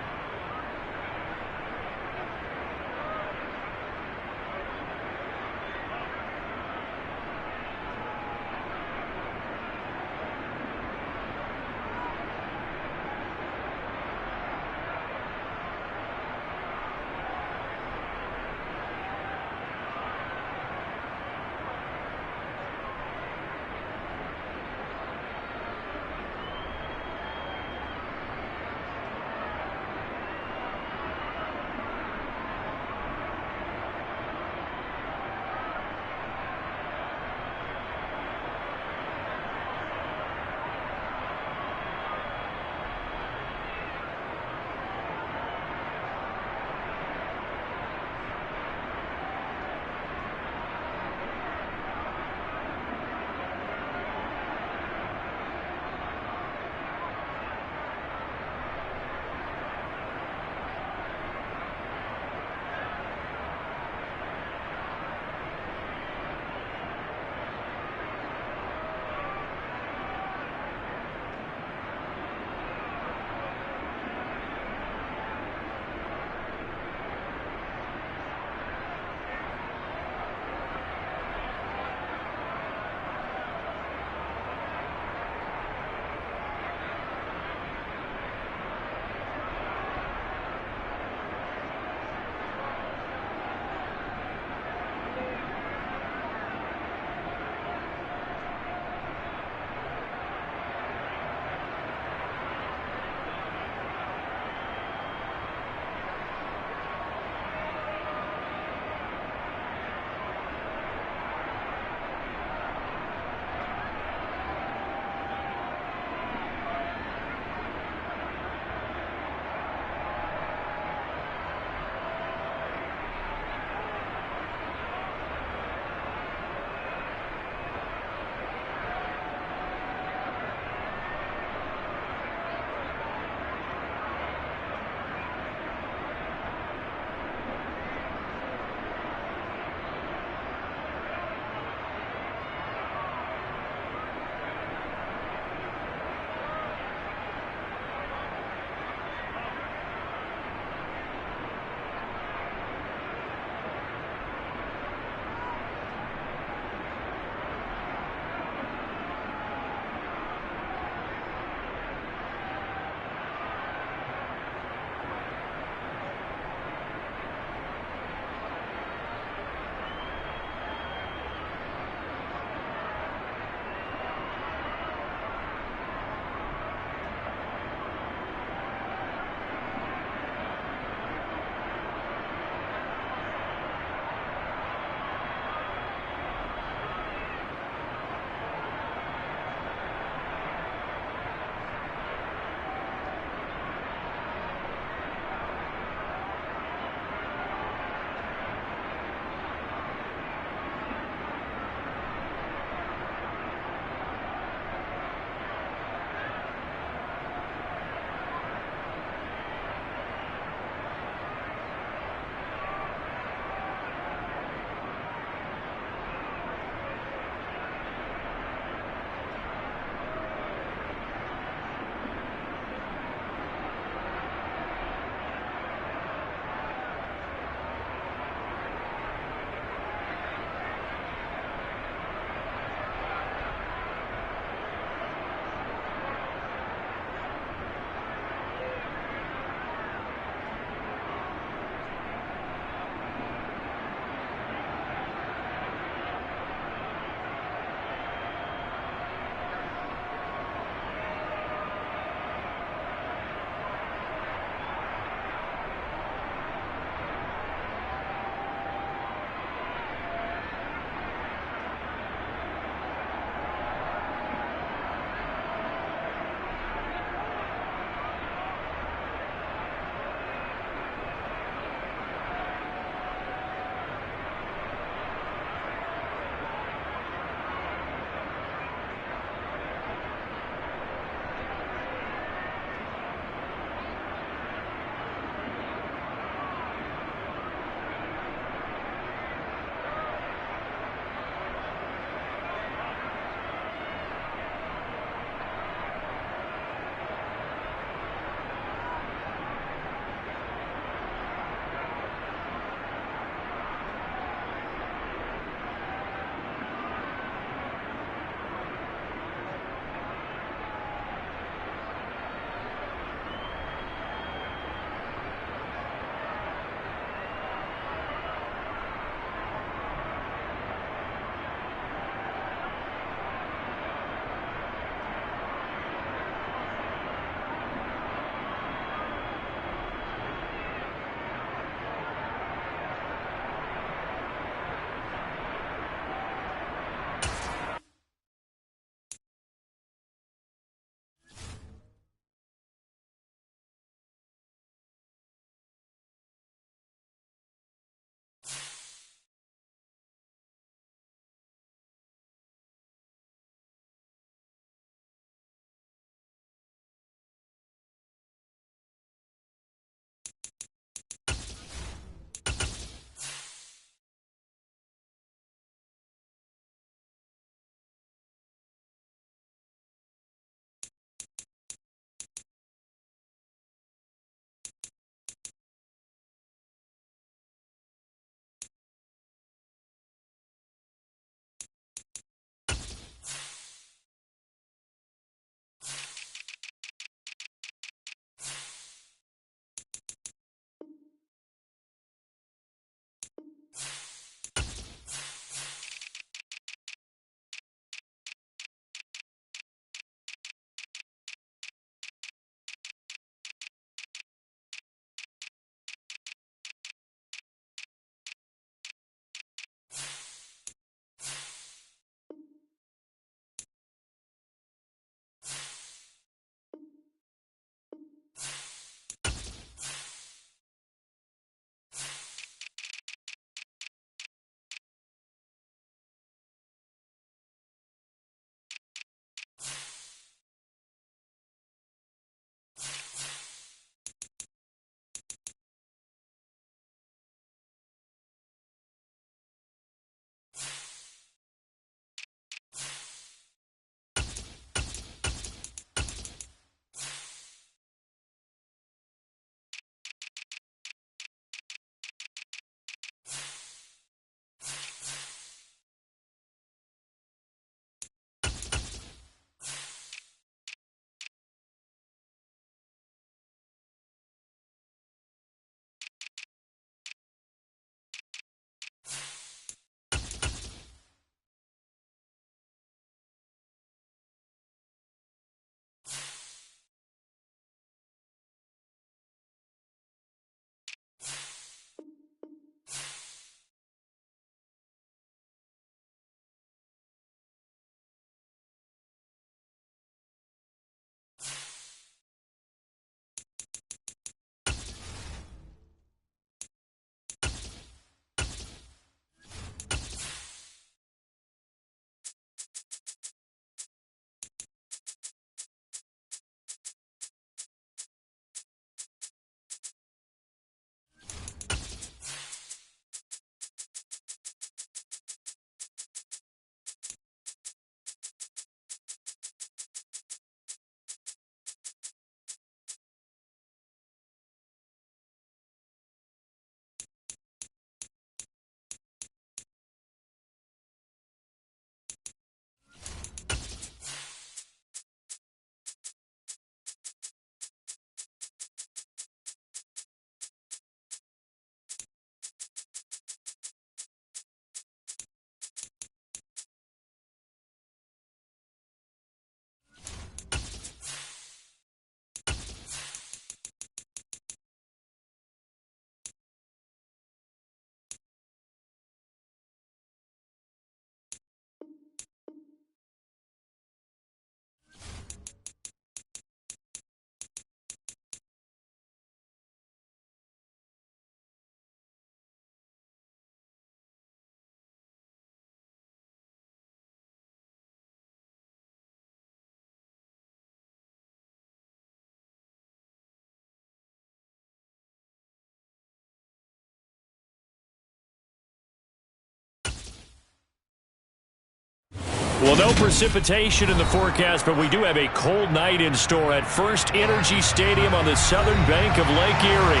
Well, no precipitation in the forecast, but we do have a cold night in store at First Energy Stadium on the southern bank of Lake Erie.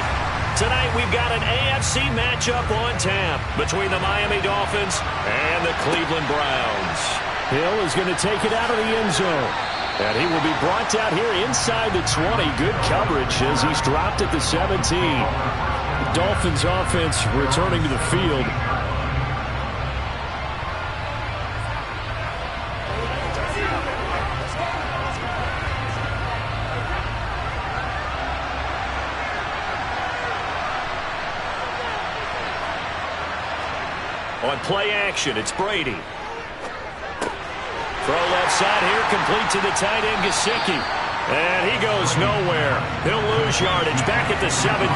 Tonight, we've got an AFC matchup on tap between the Miami Dolphins and the Cleveland Browns. Hill is going to take it out of the end zone. And he will be brought down here inside the 20. Good coverage as he's dropped at the 17. The Dolphins offense returning to the field. On play action, it's Brady. Throw left side here, complete to the tight end, Gesicki. And he goes nowhere. He'll lose yardage back at the 17.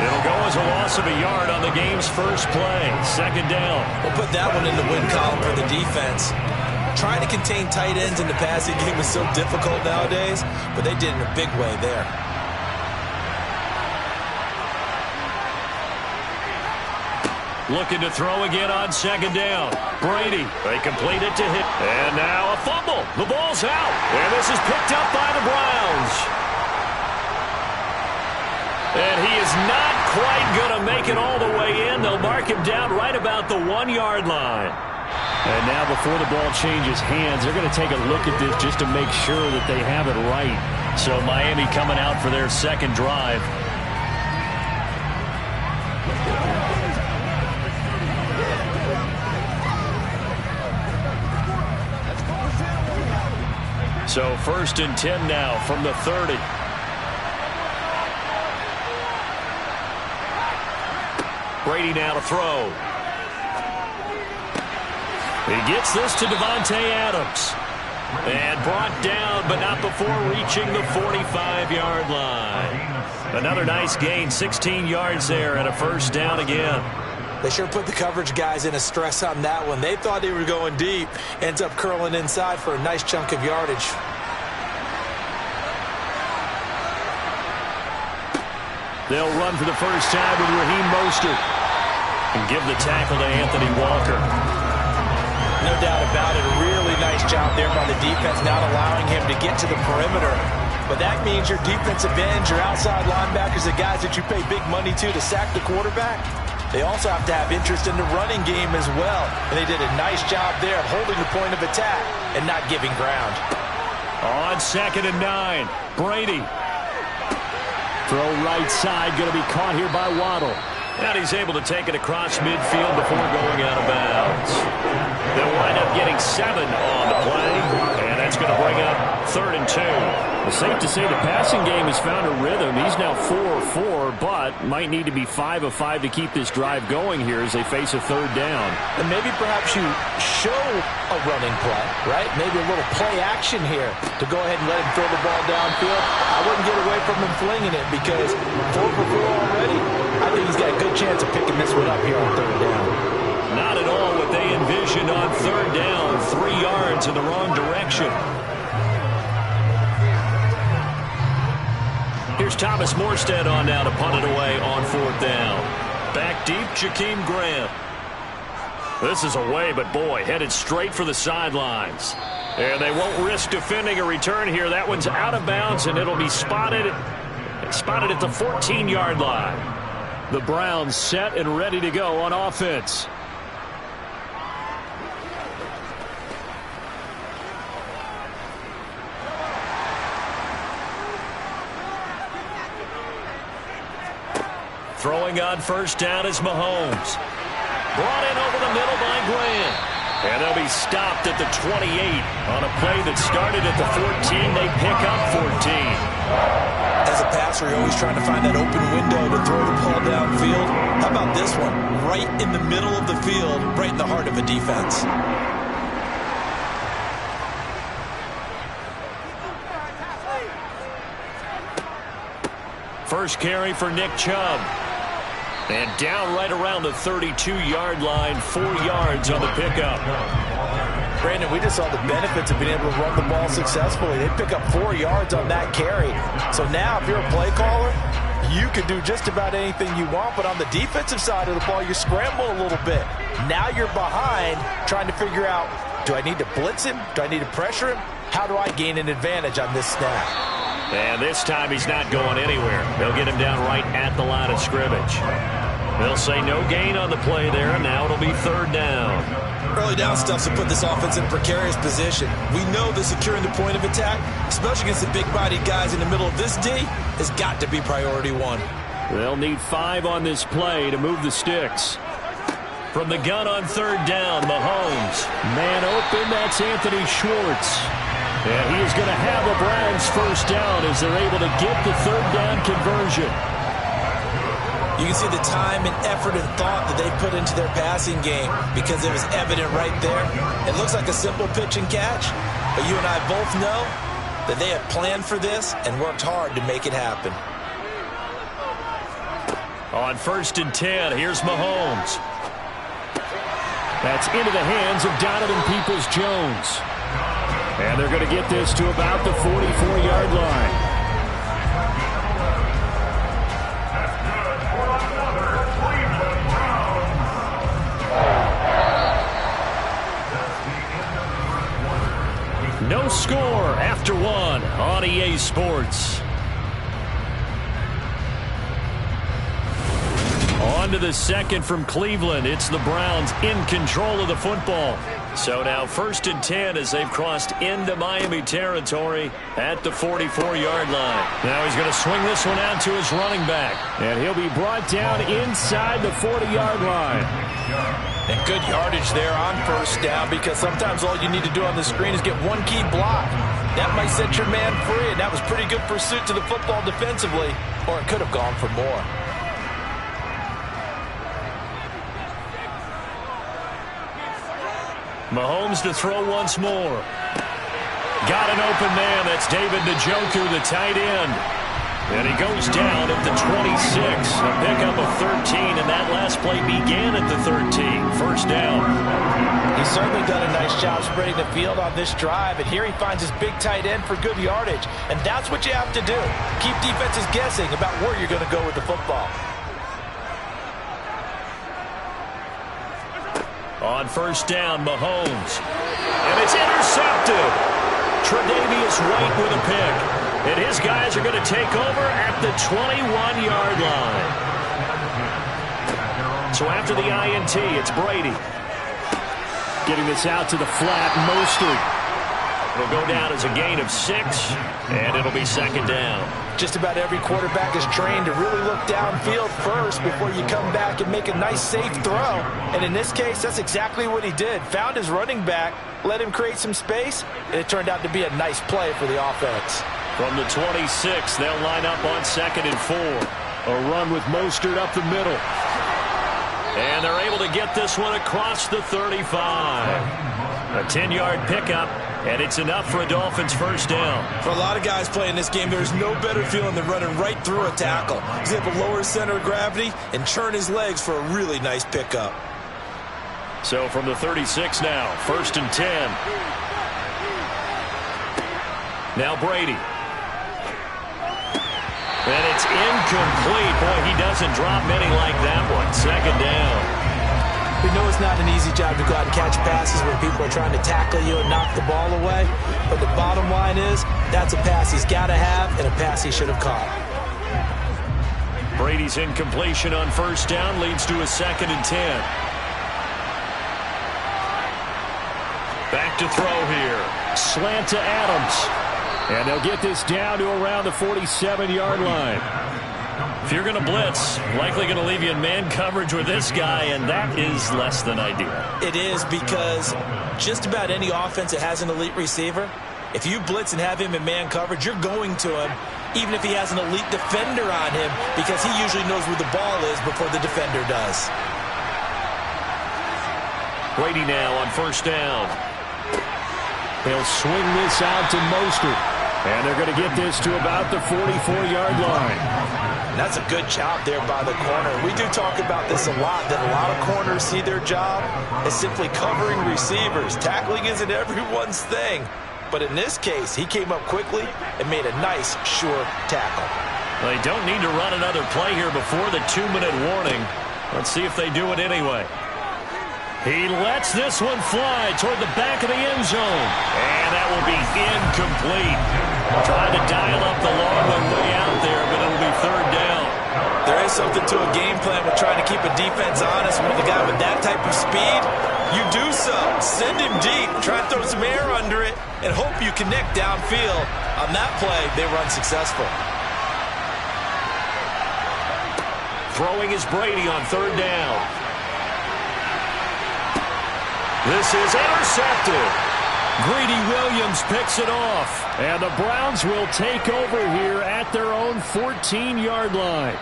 It'll go as a loss of a yard on the game's first play. Second down. We'll put that one in the win column for the defense. Trying to contain tight ends in the passing game is so difficult nowadays, but they did in a big way there. Looking to throw again on second down. Brady, they complete it to hit. And now a fumble. The ball's out. And this is picked up by the Browns. And he is not quite going to make it all the way in. They'll mark him down right about the 1-yard line. And now before the ball changes hands, they're going to take a look at this just to make sure that they have it right. So Miami coming out for their second drive. So first and 10 now from the 30. Brady now to throw. He gets this to Davante Adams. And brought down, but not before reaching the 45-yard line. Another nice gain, 16 yards there, and a first down again. They sure put the coverage guys in a stress on that one. They thought they were going deep. Ends up curling inside for a nice chunk of yardage. They'll run for the first time with Raheem Mostert. And give the tackle to Anthony Walker. No doubt about it. A really nice job there by the defense, not allowing him to get to the perimeter. But that means your defensive ends, your outside linebackers, the guys that you pay big money to sack the quarterback, they also have to have interest in the running game as well. And they did a nice job there of holding the point of attack and not giving ground. On second and 9, Brady. Throw right side, going to be caught here by Waddle. And he's able to take it across midfield before going out of bounds. They'll wind up getting 7 on the play. And that's going to bring up 3rd and 2. Well, safe to say the passing game has found a rhythm. He's now 4 of 4, but might need to be 5 of 5 to keep this drive going here as they face a 3rd down. And maybe perhaps you show a running play, right? Maybe a little play action here to go ahead and let him throw the ball downfield. I wouldn't get away from him flinging it because 4 for 4 already. I think he's got a good chance of picking this one up here on 3rd down. Not at all what they envisioned on 3rd down. 3 yards in the wrong direction. Here's Thomas Morstead on now to punt it away on 4th down. Back deep, Jakeem Grant. This is away, but boy, headed straight for the sidelines. And they won't risk defending a return here. That one's out of bounds, and it'll be spotted at the 14-yard line. The Browns set and ready to go on offense. Throwing on first down is Mahomes. Brought in over the middle by Grant. And they'll be stopped at the 28 on a play that started at the 14. They pick up 14. As a passer, you're always trying to find that open window to throw the ball downfield. How about this one? Right in the middle of the field, right in the heart of a defense. First carry for Nick Chubb. And down right around the 32-yard line, 4 yards on the pickup. Brandon, we just saw the benefits of being able to run the ball successfully. They pick up 4 yards on that carry. So now if you're a play caller, you can do just about anything you want. But on the defensive side of the ball, you scramble a little bit. Now you're behind trying to figure out Do I need to blitz him? Do I need to pressure him? How do I gain an advantage on this snap? And this time he's not going anywhere. They'll get him down right at the line of scrimmage. They'll say no gain on the play there, and now it'll be 3rd down. Early down stuff to put this offense in a precarious position. We know that securing the point of attack, especially against the big-bodied guys in the middle of this D, has got to be priority 1. They'll need 5 on this play to move the sticks. From the gun on 3rd down, Mahomes. Man open, that's Anthony Schwartz. And he is going to have the Browns 1st down as they're able to get the 3rd down conversion. You can see the time and effort and thought that they put into their passing game because it was evident right there. It looks like a simple pitch and catch, but you and I both know that they have planned for this and worked hard to make it happen. On 1st and 10, here's Mahomes. That's into the hands of Donovan Peoples-Jones. And they're going to get this to about the 44-yard line. No score after 1 on EA Sports. On to the 2nd from Cleveland. It's the Browns in control of the football. So now 1st and 10 as they've crossed into Miami territory at the 44-yard line. Now he's going to swing this one out to his running back. And he'll be brought down inside the 40-yard line. And good yardage there on 1st down because sometimes all you need to do on the screen is get one key block. That might set your man free, and that was pretty good pursuit to the football defensively, or it could have gone for more. Mahomes to throw once more. Got an open man. That's David Njoku, the tight end. And he goes down at the 26. A pickup of 13, and that last play began at the 13. 1st down. He's certainly done a nice job spreading the field on this drive, and here he finds his big tight end for good yardage. And that's what you have to do. Keep defenses guessing about where you're going to go with the football. On 1st down, Mahomes. And it's intercepted. Tre'Davious White with a pick. And his guys are going to take over at the 21-yard line. So after the INT, it's Brady. Getting this out to the flat, Mostert. It'll go down as a gain of 6, and it'll be 2nd down. Just about every quarterback is trained to really look downfield first before you come back and make a nice, safe throw. And in this case, that's exactly what he did. Found his running back, let him create some space, and it turned out to be a nice play for the offense. From the 26, they'll line up on 2nd and 4. A run with Mostert up the middle. And they're able to get this one across the 35. A 10-yard pickup, and it's enough for a Dolphins 1st down. For a lot of guys playing this game, there's no better feeling than running right through a tackle. He's able to lower his center of gravity and churn his legs for a really nice pickup. So from the 36 now, 1st and 10. Now Brady. And it's incomplete. Boy, he doesn't drop many like that one. 2nd down. We know it's not an easy job to go out and catch passes when people are trying to tackle you and knock the ball away. But the bottom line is, that's a pass he's got to have and a pass he should have caught. Brady's incompletion on 1st down leads to a 2nd and 10. Back to throw here. Slant to Adams. And they'll get this down to around the 47-yard line. If you're going to blitz, likely going to leave you in man coverage with this guy, and that is less than ideal. It is because just about any offense that has an elite receiver, if you blitz and have him in man coverage, you're going to him, even if he has an elite defender on him, because he usually knows where the ball is before the defender does. Brady now on 1st down. They'll swing this out to Mostert. And they're going to get this to about the 44-yard line. That's a good job there by the corner. We do talk about this a lot, that a lot of corners see their job as simply covering receivers. Tackling isn't everyone's thing. But in this case, he came up quickly and made a nice, sure tackle. They don't need to run another play here before the 2-minute warning. Let's see if they do it anyway. He lets this one fly toward the back of the end zone. And that will be incomplete. Trying to dial up the long way out there, but it'll be third down. There is something to a game plan with trying to keep a defense honest. When the guy with that type of speed, you do so. Send him deep. Try to throw some air under it and hope you connect downfield. On that play, they were unsuccessful. Throwing is Brady on third down. This is intercepted. Greedy Williams picks it off. And the Browns will take over here at their own 14-yard line.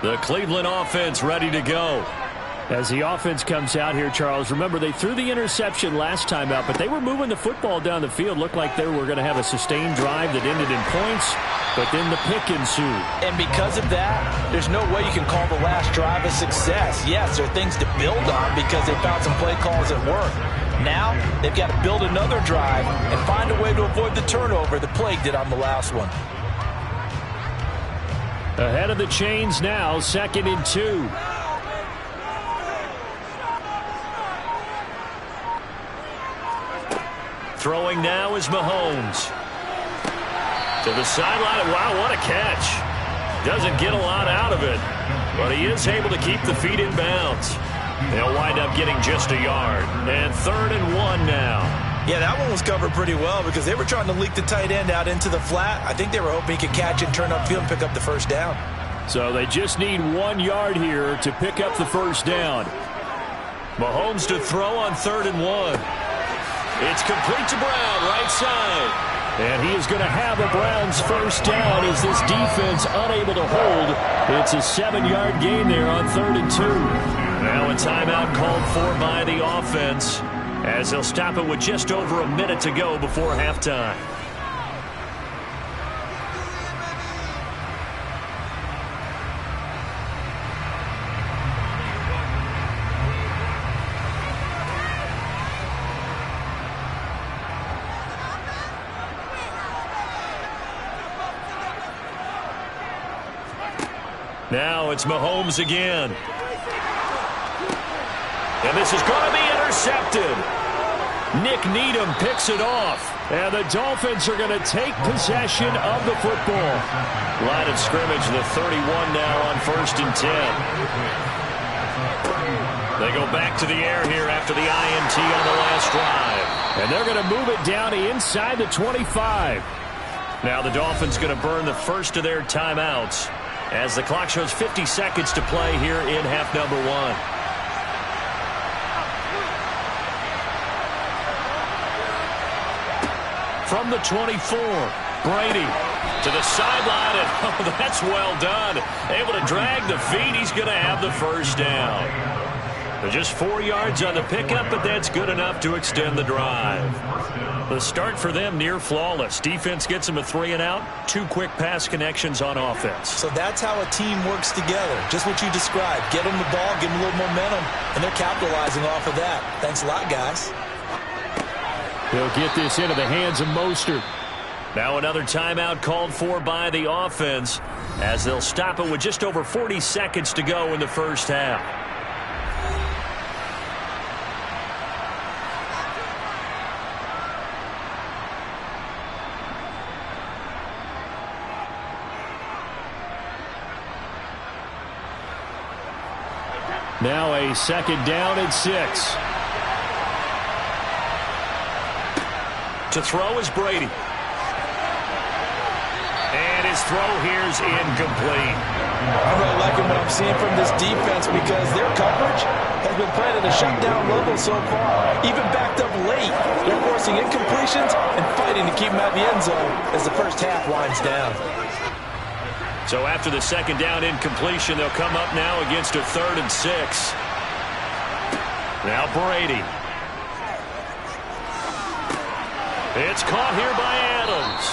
The Cleveland offense ready to go. As the offense comes out here, Charles, remember they threw the interception last time out, but they were moving the football down the field. Looked like they were going to have a sustained drive that ended in points, but then the pick ensued. And because of that, there's no way you can call the last drive a success. Yes, there are things to build on because they found some play calls that work. Now, they've got to build another drive and find a way to avoid the turnover that plagued it on the last one. Ahead of the chains now, 2nd and 2. Throwing now is Mahomes. To the sideline. Wow, what a catch. Doesn't get a lot out of it, but he is able to keep the feet in bounds. They'll wind up getting just a yard. And 3rd and 1 now. Yeah, that one was covered pretty well because they were trying to leak the tight end out into the flat. I think they were hoping he could catch and turn upfield and pick up the first down. So they just need 1 yard here to pick up the first down. Mahomes to throw on 3rd and 1. It's complete to Brown, right side. And he is going to have a Browns first down as this defense unable to hold. It's a 7-yard gain there on 3rd and 2. Now a timeout called for by the offense as they'll stop it with just over a minute to go before halftime. Now it's Mahomes again. And this is going to be intercepted. Nick Needham picks it off. And the Dolphins are going to take possession of the football. Line of scrimmage, the 31 now on 1st and 10. They go back to the air here after the INT on the last drive. And they're going to move it down inside the 25. Now the Dolphins going to burn the first of their timeouts as the clock shows 50 seconds to play here in half number 1. From the 24, Brady to the sideline, and oh, that's well done. Able to drag the feet. He's going to have the first down. They're just 4 yards on the pickup, but that's good enough to extend the drive. The start for them near flawless. Defense gets them a 3-and-out. 2 quick pass connections on offense. So that's how a team works together. Just what you described. Get them the ball, give them a little momentum, and they're capitalizing off of that. Thanks a lot, guys. They'll get this into the hands of Mostert. Now another timeout called for by the offense as they'll stop it with just over 40 seconds to go in the first half. Now a 2nd down and 6. To throw is Brady. And his throw here's incomplete. I'm really liking what I'm seeing from this defense because their coverage has been playing at a shutdown level so far. Even backed up late, they're forcing incompletions and fighting to keep them out of the end zone as the first half winds down. So after the 2nd down incompletion, they'll come up now against a 3rd and 6. Now Brady. It's caught here by Adams.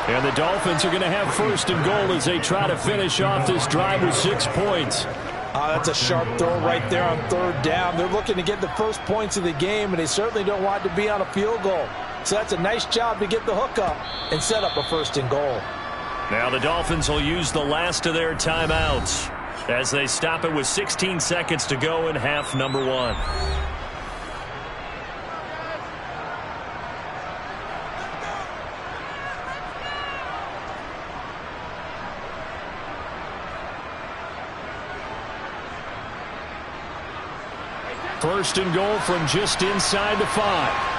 And the Dolphins are going to have 1st and goal as they try to finish off this drive with 6 points. That's a sharp throw right there on 3rd down. They're looking to get the first points of the game, and they certainly don't want to be on a field goal. So that's a nice job to get the hook up and set up a 1st and goal. Now the Dolphins will use the last of their timeouts as they stop it with 16 seconds to go in half number 1. First and goal from just inside the 5.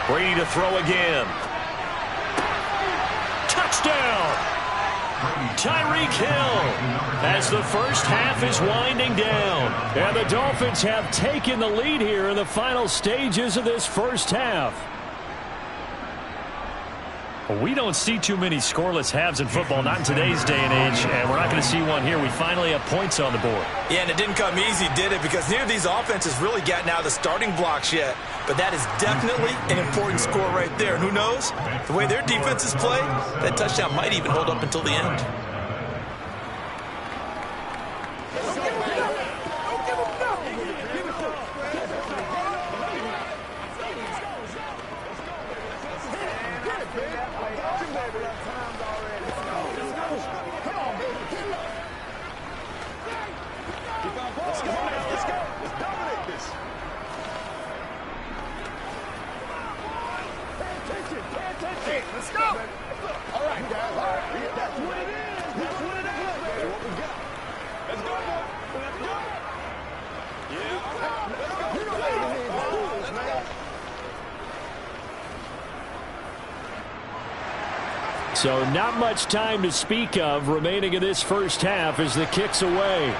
Brady to throw again. Touchdown! Tyreek Hill as the first half is winding down. And the Dolphins have taken the lead here in the final stages of this first half. We don't see too many scoreless halves in football, not in today's day and age, and we're not going to see one here. We finally have points on the board. Yeah, and it didn't come easy, did it? Because neither of these offenses really gotten out of the starting blocks yet. But that is definitely an important score right there. And who knows? The way their defenses play, that touchdown might even hold up until the end. So not much time to speak of remaining in this first half as the kick's away.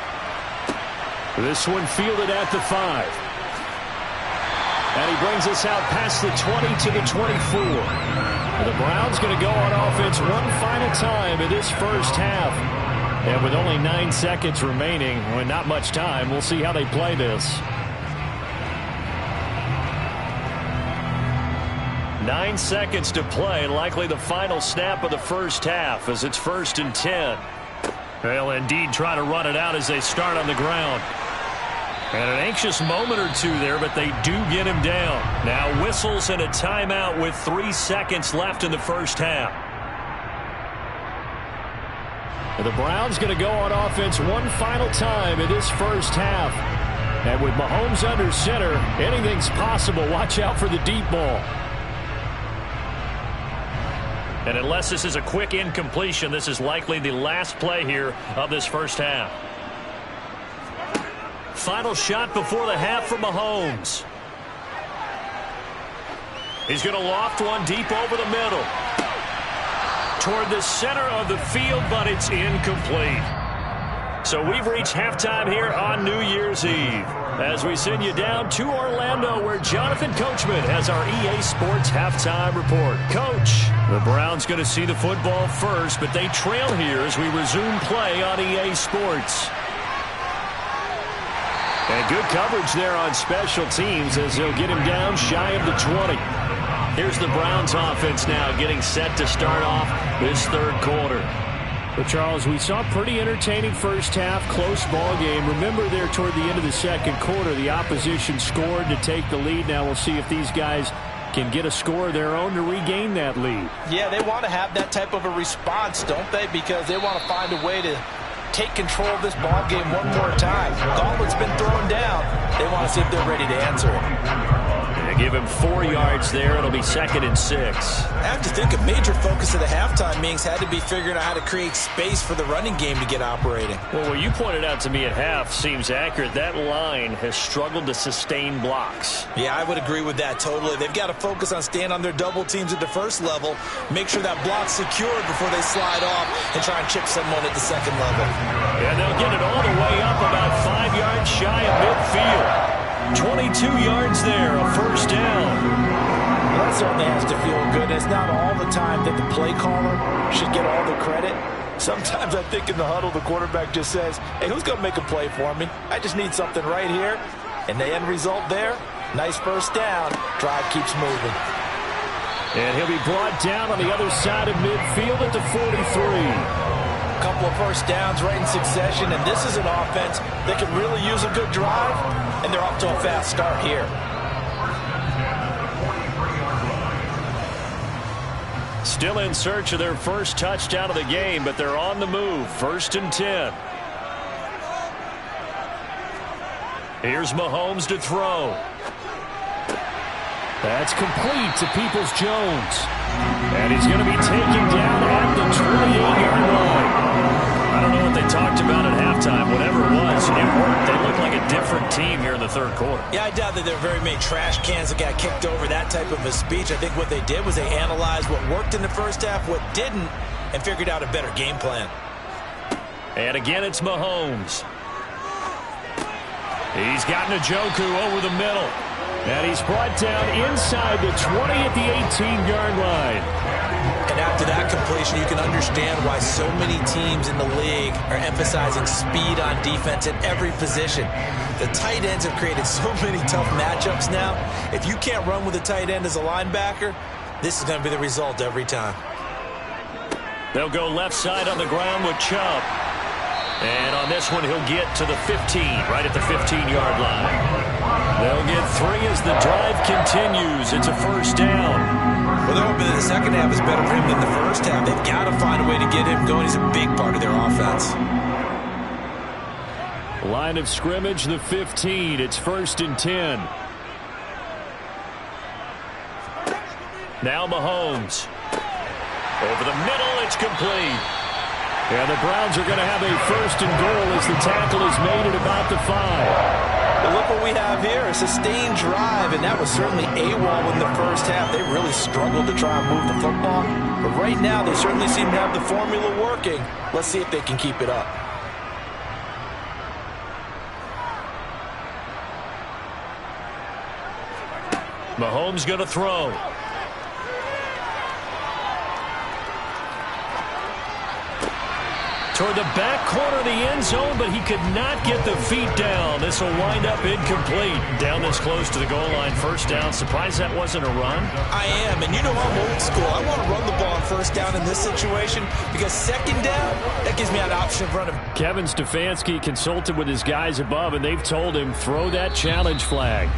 This one fielded at the 5. And he brings us out past the 20 to the 24. And the Browns going to go on offense one final time in this first half. And with only 9 seconds remaining, with not much time, we'll see how they play this. 9 seconds to play, likely the final snap of the first half as it's 1st and 10. They'll indeed try to run it out as they start on the ground. And an anxious moment or two there, but they do get him down. Now whistles and a timeout with 3 seconds left in the first half. And the Browns going to go on offense one final time in this first half. And with Mahomes under center, anything's possible. Watch out for the deep ball. And unless this is a quick incompletion, this is likely the last play here of this first half. Final shot before the half for Mahomes. He's going to loft one deep over the middle. Toward the center of the field, but it's incomplete. So we've reached halftime here on New Year's Eve as we send you down to Orlando where Jonathan Coachman has our EA Sports halftime report. Coach, the Browns going to see the football first, but they trail here as we resume play on EA Sports. And good coverage there on special teams as they'll get him down shy of the 20. Here's the Browns offense now getting set to start off this third quarter. Well, Charles, we saw a pretty entertaining first half, close ball game. Remember there toward the end of the second quarter, the opposition scored to take the lead. Now we'll see if these guys can get a score of their own to regain that lead. Yeah, they want to have that type of a response, don't they? Because they want to find a way to take control of this ball game one more time. Gauntlet's been thrown down. They want to see if they're ready to answer it. They give him 4 yards there. It'll be 2nd and 6. I have to think a major focus of the halftime meetings had to be figuring out how to create space for the running game to get operating. Well, what you pointed out to me at half seems accurate. That line has struggled to sustain blocks. Yeah, I would agree with that totally. They've got to focus on staying on their double teams at the first level, make sure that block's secured before they slide off and try and chip someone at the second level. And they'll get it all the way up about 5 yards shy of midfield. 22 yards there, a first down. Well, that certainly has to feel good. It's not all the time that the play caller should get all the credit. Sometimes I think in the huddle, the quarterback just says, hey, who's going to make a play for me? I just need something right here. And the end result there, nice first down. Drive keeps moving. And he'll be brought down on the other side of midfield at the 43. A couple of first downs right in succession, and this is an offense that can really use a good drive, and they're off to a fast start here. Still in search of their first touchdown of the game, but they're on the move. 1st and 10. Here's Mahomes to throw. That's complete to Peoples-Jones. And he's going to be taken down at the 28-yard line. I don't know what they talked about at halftime. Whatever it was, it worked. They look like a different team here in the third quarter. Yeah, I doubt that there are very many trash cans that got kicked over that type of a speech. I think what they did was they analyzed what worked in the first half, what didn't, and figured out a better game plan. And again, it's Mahomes. He's got Njoku over the middle. And he's brought down inside the 20 at the 18-yard line. And after that completion, you can understand why so many teams in the league are emphasizing speed on defense at every position. The tight ends have created so many tough matchups now. If you can't run with a tight end as a linebacker, this is going to be the result every time. They'll go left side on the ground with Chubb. And on this one, he'll get to the 15, right at the 15-yard line. They'll get 3 as the drive continues. It's a first down. Well, they're hoping that the second half is better for him than the first half. They've got to find a way to get him going. He's a big part of their offense. Line of scrimmage, the 15. It's 1st and 10. Now Mahomes. Over the middle, it's complete. And the Browns are going to have a 1st and goal as the tackle is made at about the 5. But look what we have here, a sustained drive, and that was certainly AWOL in the first half. They really struggled to try and move the football. But right now, they certainly seem to have the formula working. Let's see if they can keep it up. Mahomes going to throw. Toward the back corner of the end zone, but he could not get the feet down. This will wind up incomplete. Down this close to the goal line, first down. Surprised that wasn't a run? I am, and you know I'm old school. I want to run the ball on first down in this situation because second down, that gives me an option of running. Kevin Stefanski consulted with his guys above, and they've told him, throw that challenge flag.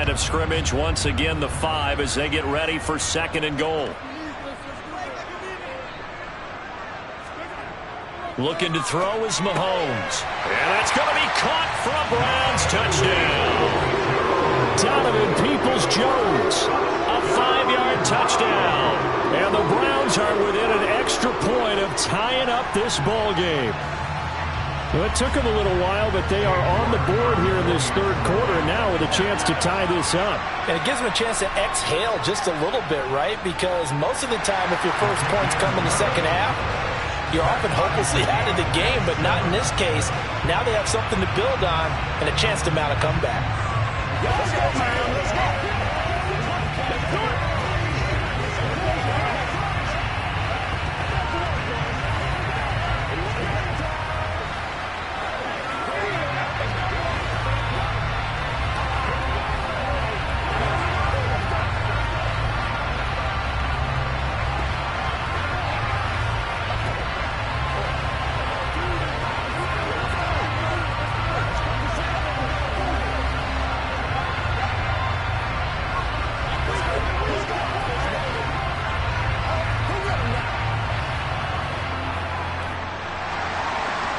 Of scrimmage once again the 5 as they get ready for 2nd and goal. Looking to throw is Mahomes, and that's going to be caught for a Browns touchdown. Donovan Peoples-Jones, a 5-yard touchdown, and the Browns are within an extra point of tying up this ball game. Well, it took them a little while, but they are on the board here in this third quarter now with a chance to tie this up. And it gives them a chance to exhale just a little bit, right? Because most of the time, if your first points come in the second half, you're often hopelessly out of the game, but not in this case. Now they have something to build on and a chance to mount a comeback. Let's go, man. Let's go. Let's do it.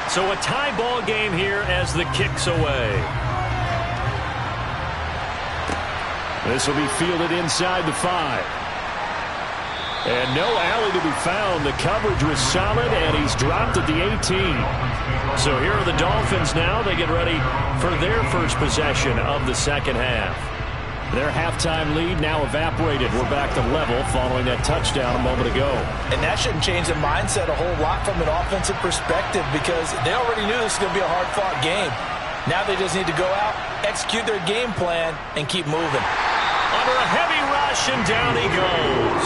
So a tie ball game here as the kick's away. This will be fielded inside the 5. And no alley to be found. The coverage was solid, and he's dropped at the 18. So here are the Dolphins now. They get ready for their first possession of the second half. Their halftime lead now evaporated. We're back to level following that touchdown a moment ago. And that shouldn't change the mindset a whole lot from an offensive perspective because they already knew this was going to be a hard-fought game. Now they just need to go out, execute their game plan, and keep moving. Under a heavy rush, and down he goes.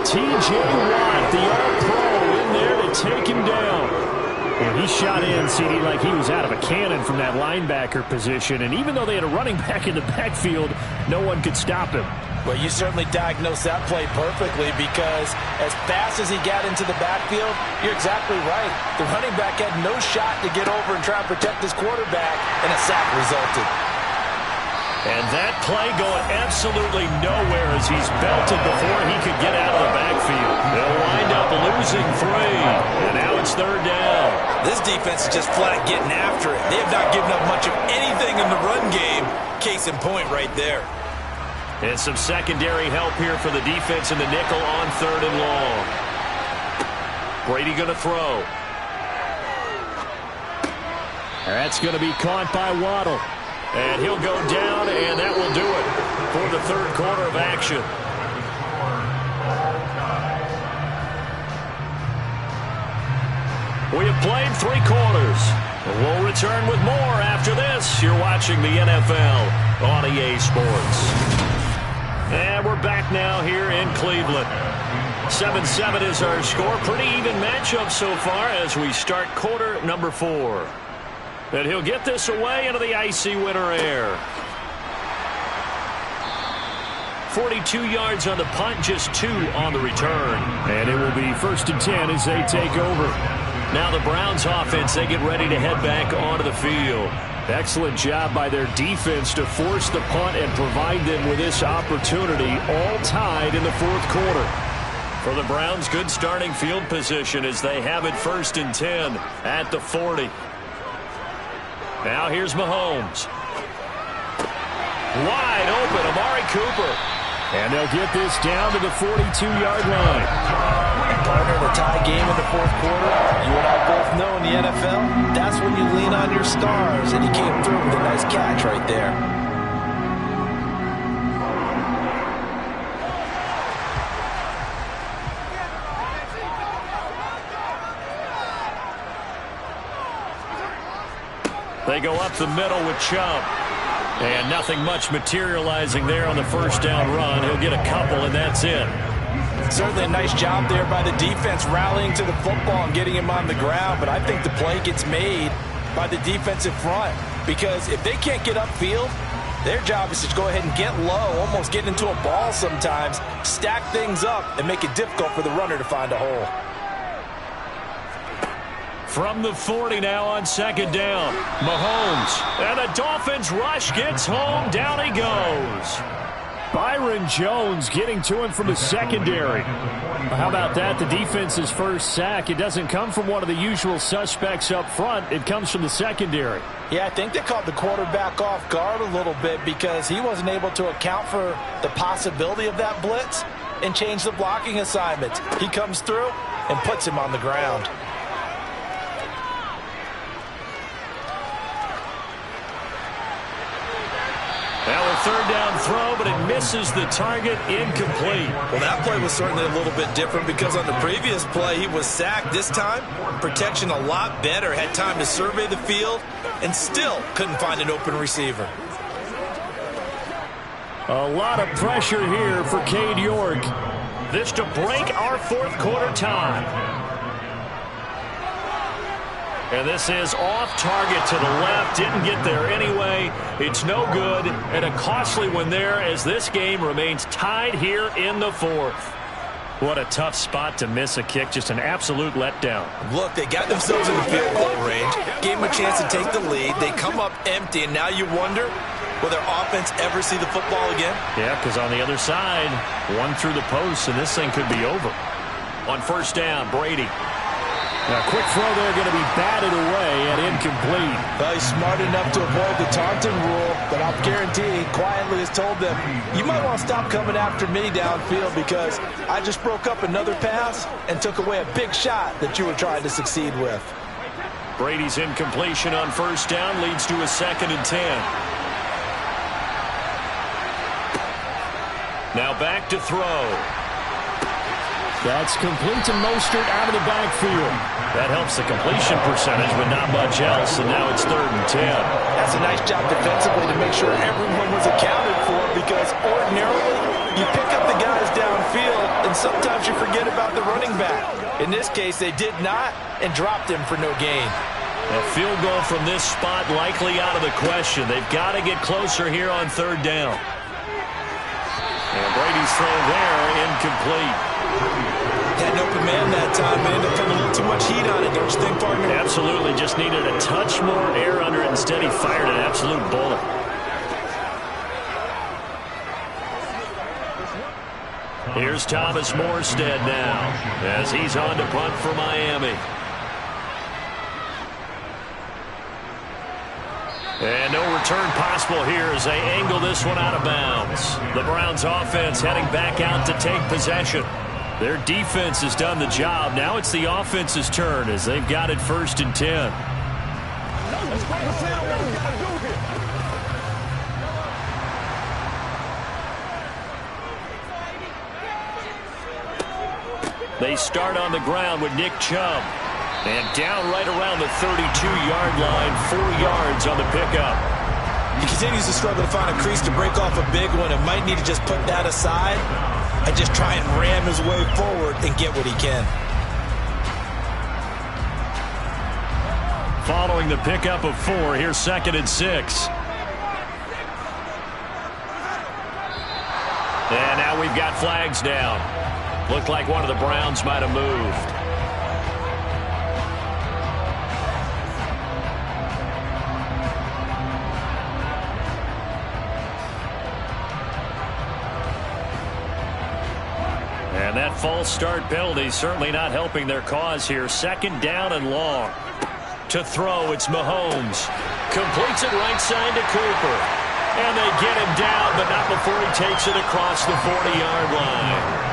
T.J. Watt, the All-Pro, in there to take him down. Yeah, he shot in, CD, like he was out of a cannon from that linebacker position. And even though they had a running back in the backfield, no one could stop him. Well, you certainly diagnosed that play perfectly because as fast as he got into the backfield, you're exactly right. The running back had no shot to get over and try and protect his quarterback, and a sack resulted. And that play going absolutely nowhere as he's belted before he could get out of the backfield. They'll wind up losing 3, and now it's 3rd down. This defense is just flat getting after it. They have not given up much of anything in the run game. Case in point right there. And some secondary help here for the defense in the nickel on 3rd and long. Brady going to throw. That's going to be caught by Waddle. And he'll go down, and that will do it for the 3rd quarter of action. We have played 3 quarters. We'll return with more after this. You're watching the NFL on EA Sports. And we're back now here in Cleveland. 7-7 is our score. Pretty even matchup so far as we start quarter number 4. And he'll get this away into the icy winter air. 42 yards on the punt, just 2 on the return. And it will be 1st and 10 as they take over. Now the Browns offense, they get ready to head back onto the field. Excellent job by their defense to force the punt and provide them with this opportunity, all tied in the 4th quarter. For the Browns, good starting field position as they have it 1st and 10 at the 40. Now here's Mahomes. Wide open, Amari Cooper. And they'll get this down to the 42-yard line. Partner, the tie game in the 4th quarter, you and I both know in the NFL, that's when you lean on your stars, and he came through with a nice catch right there. They go up the middle with Chubb. And nothing much materializing there on the 1st down run. He'll get a couple, and that's it. Certainly a nice job there by the defense rallying to the football and getting him on the ground, but I think the play gets made by the defensive front because if they can't get upfield, their job is to go ahead and get low, almost get into a ball sometimes, stack things up, and make it difficult for the runner to find a hole. From the 40 now on 2nd down, Mahomes. And the Dolphins rush gets home. Down he goes. Byron Jones getting to him from the secondary. How about that? The defense's first sack. It doesn't come from one of the usual suspects up front. It comes from the secondary. Yeah, I think they caught the quarterback off guard a little bit because he wasn't able to account for the possibility of that blitz and change the blocking assignment. He comes through and puts him on the ground. Now a 3rd down throw, but it misses the target, incomplete. Well, that play was certainly a little bit different because on the previous play, he was sacked. This time, protection a lot better, had time to survey the field, and still couldn't find an open receiver. A lot of pressure here for Cade York. This to break our 4th quarter tie. And this is off target to the left. Didn't get there anyway. It's no good. And a costly one there as this game remains tied here in the 4th. What a tough spot to miss a kick. Just an absolute letdown. Look, they got themselves in the field goal range. Gave them a chance to take the lead. They come up empty, and now you wonder, will their offense ever see the football again? Yeah, because on the other side, one through the post, and this thing could be over. On 1st down, Brady. Now, quick throw there, going to be batted away and incomplete. Well, he's smart enough to avoid the taunting rule, but I'll guarantee he quietly has told them, you might want to stop coming after me downfield because I just broke up another pass and took away a big shot that you were trying to succeed with. Brady's incompletion on 1st down leads to a 2nd and 10. Now back to throw. That's complete to Mostert out of the backfield. That helps the completion percentage, but not much else, and now it's 3rd and 10. That's a nice job defensively to make sure everyone was accounted for because ordinarily you pick up the guys downfield field, and sometimes you forget about the running back. In this case, they did not and dropped him for no gain. A field goal from this spot likely out of the question. They've got to get closer here on third down. And Brady's throw there, incomplete. Had an open man that time, but ended up putting a little too much heat on it, don't you think, partner? Absolutely. Just needed a touch more air under it. Instead, he fired an absolute bullet. Here's Thomas Morstead now as he's on to punt for Miami. And no return possible here as they angle this one out of bounds. The Browns offense heading back out to take possession. Their defense has done the job. Now it's the offense's turn as they've got it 1st and 10. They start on the ground with Nick Chubb. And down right around the 32-yard line, 4 yards on the pickup. He continues to struggle to find a crease to break off a big one and might need to just put that aside and just try and ram his way forward and get what he can. Following the pickup of 4, here's 2nd and 6. And now we've got flags down. Looked like one of the Browns might have moved. And that false start penalty certainly not helping their cause here. 2nd down and long. To throw, it's Mahomes. Completes it right side to Cooper. And they get him down, but not before he takes it across the 40-yard line.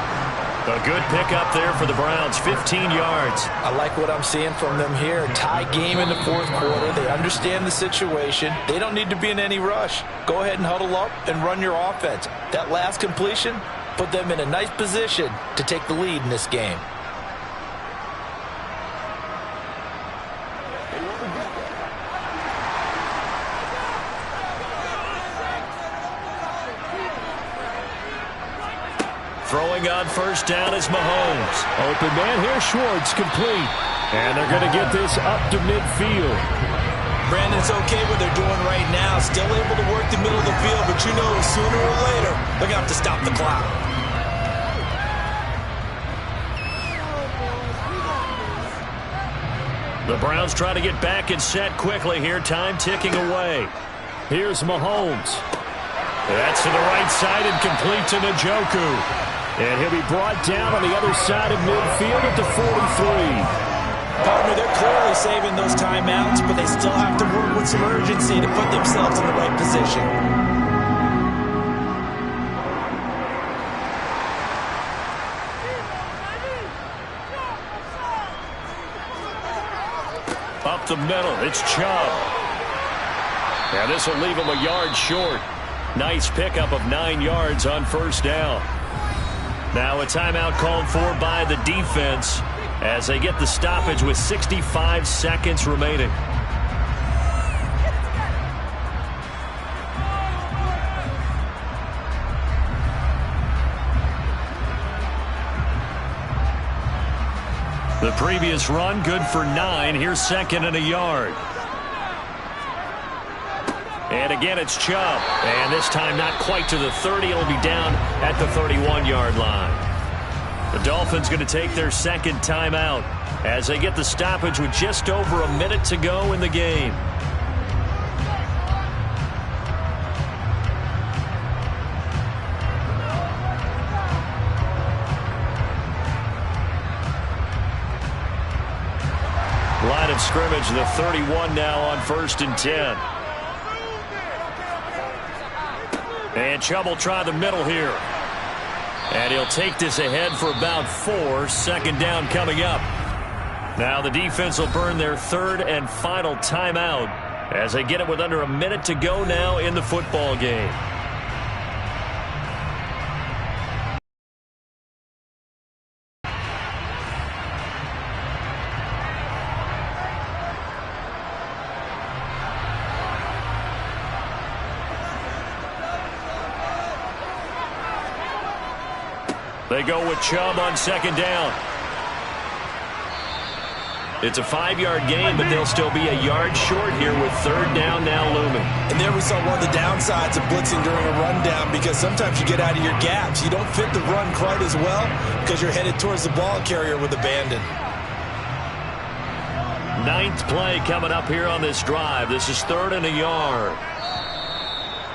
A good pickup there for the Browns, 15 yards. I like what I'm seeing from them here. Tie game in the 4th quarter. They understand the situation. They don't need to be in any rush. Go ahead and huddle up and run your offense. That last completion put them in a nice position to take the lead in this game. Throwing on 1st down is Mahomes. Open man here, Schwartz, complete. And they're going to get this up to midfield. Brandon, it's okay what they're doing right now. Still able to work the middle of the field, but you know sooner or later they're going to have to stop the clock. The Browns try to get back and set quickly here. Time ticking away. Here's Mahomes. That's to the right side and complete to Njoku. And he'll be brought down on the other side of midfield at the 43. Partner, they're clearly saving those timeouts, but they still have to work with some urgency to put themselves in the right position. Up the middle, it's Chubb. And this will leave him a yard short. Nice pickup of 9 yards on 1st down. Now a timeout called for by the defense as they get the stoppage with 65 seconds remaining. The previous run good for 9. Here's 2nd and a yard. And again, it's Chubb. And this time not quite to the 30. It'll be down at the 31-yard line. The Dolphins going to take their 2nd timeout as they get the stoppage with just over a minute to go in the game. Line of scrimmage, the 31 now on 1st and 10. And Chubb will try the middle here. And he'll take this ahead for about 4. 2nd down coming up. Now the defense will burn their 3rd and final timeout as they get it with under a minute to go now in the football game. They go with Chubb on second down. It's a 5-yard gain, but they'll still be a yard short here with third down now looming. And there we saw one of the downsides of blitzing during a rundown, because sometimes you get out of your gaps. You don't fit the run quite as well because you're headed towards the ball carrier with abandon. 9th play coming up here on this drive. This is 3rd and a yard.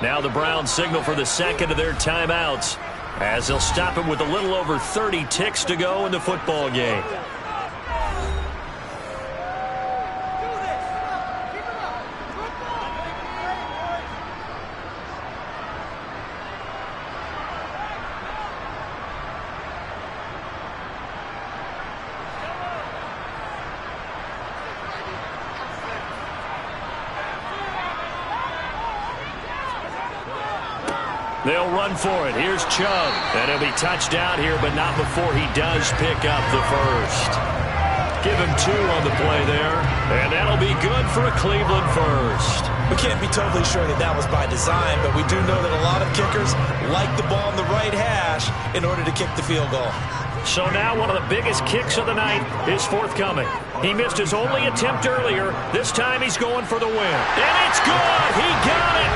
Now the Browns signal for the second of their timeouts as they'll stop him with a little over 30 ticks to go in the football game. They'll run for it. Here's Chubb. And he'll be touched out here, but not before he does pick up the first. Give him 2 on the play there. And that'll be good for a Cleveland first. We can't be totally sure that that was by design, but we do know that a lot of kickers like the ball in the right hash in order to kick the field goal. So now one of the biggest kicks of the night is forthcoming. He missed his only attempt earlier. This time he's going for the win. And it's good. He got it.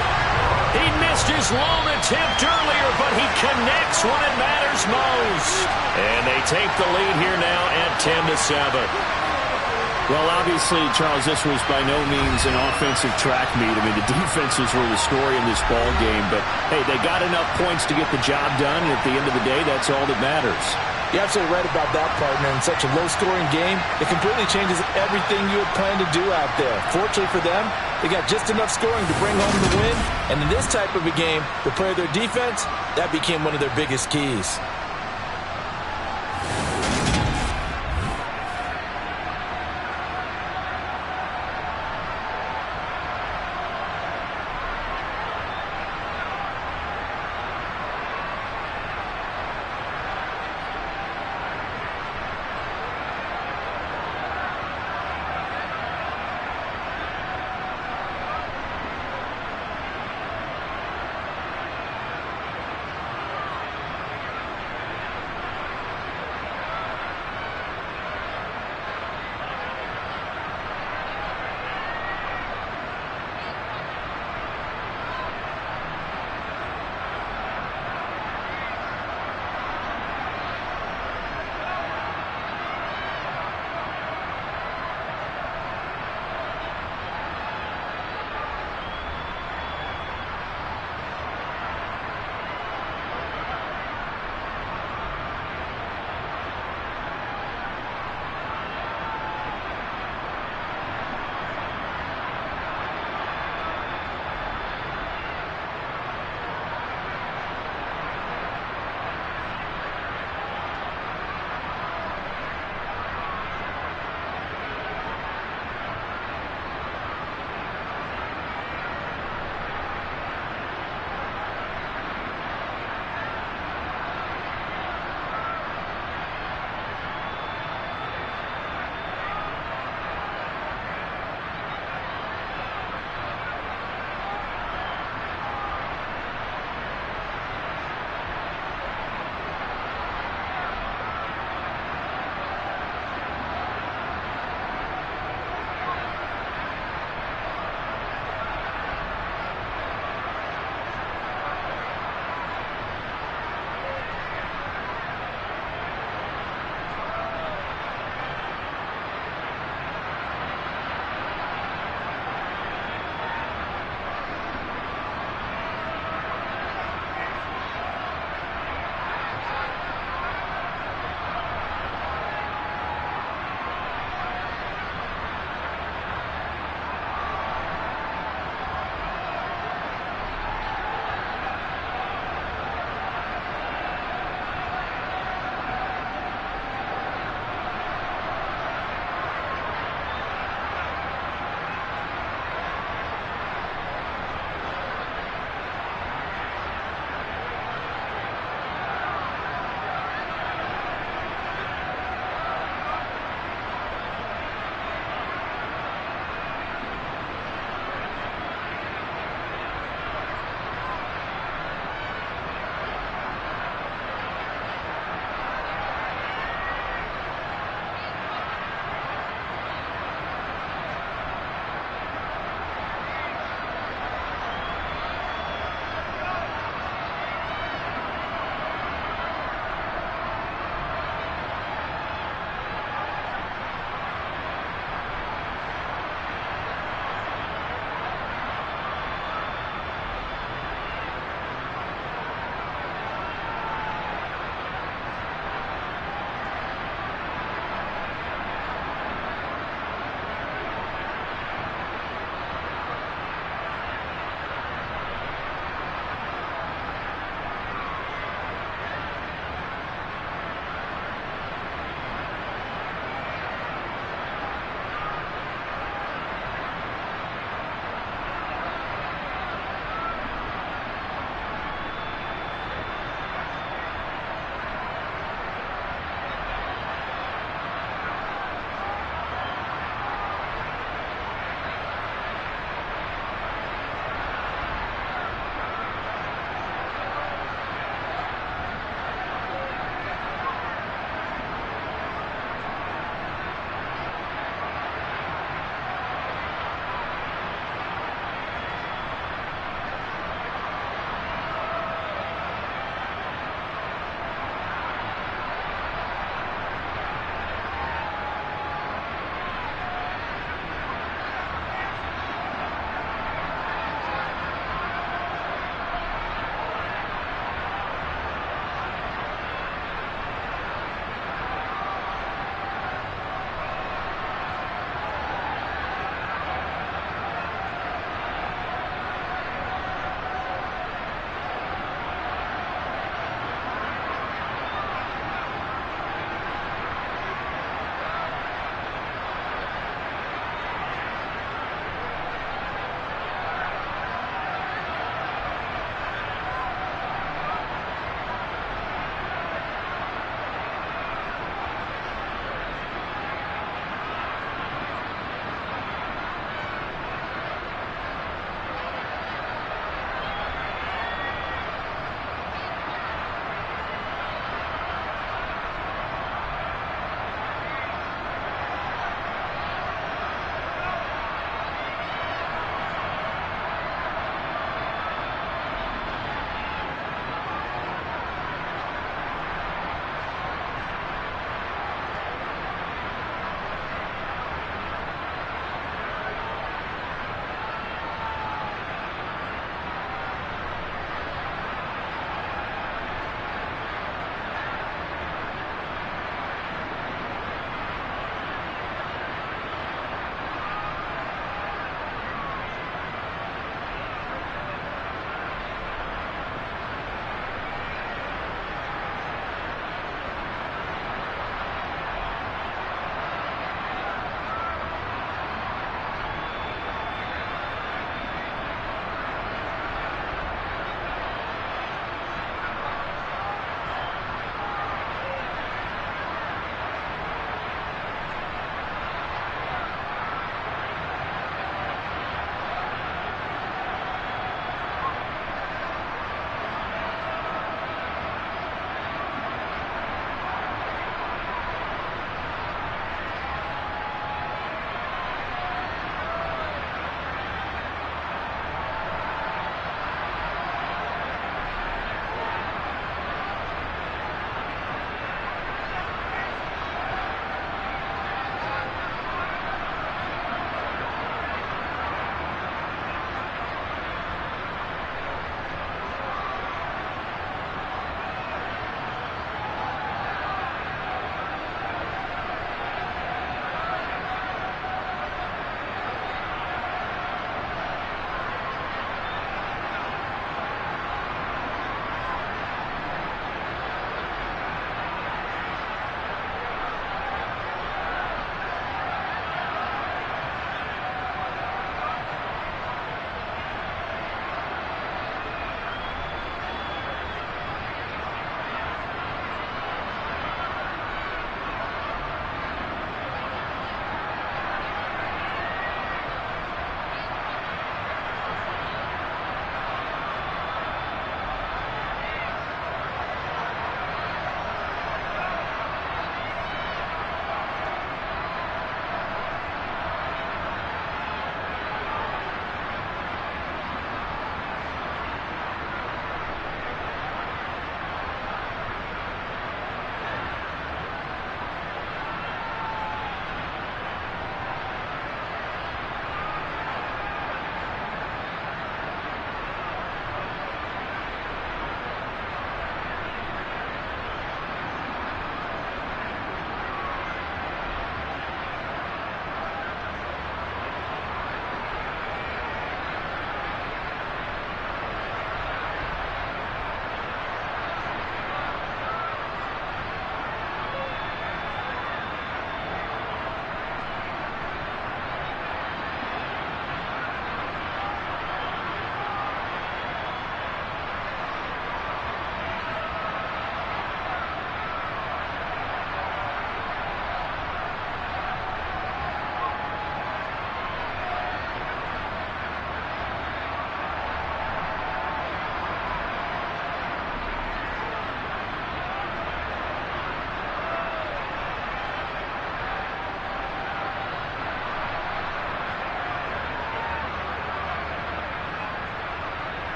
He missed his lone attempt earlier, but he connects when it matters most. And they take the lead here now at 10-7. Well, obviously, Charles, this was by no means an offensive track meet. I mean, the defenses were the story in this ball game. But, hey, they got enough points to get the job done, and at the end of the day, that's all that matters. You're absolutely right about that, partner. In such a low-scoring game, it completely changes everything you had planned to do out there. Fortunately for them, they got just enough scoring to bring home the win. And in this type of a game, to play their defense, that became one of their biggest keys.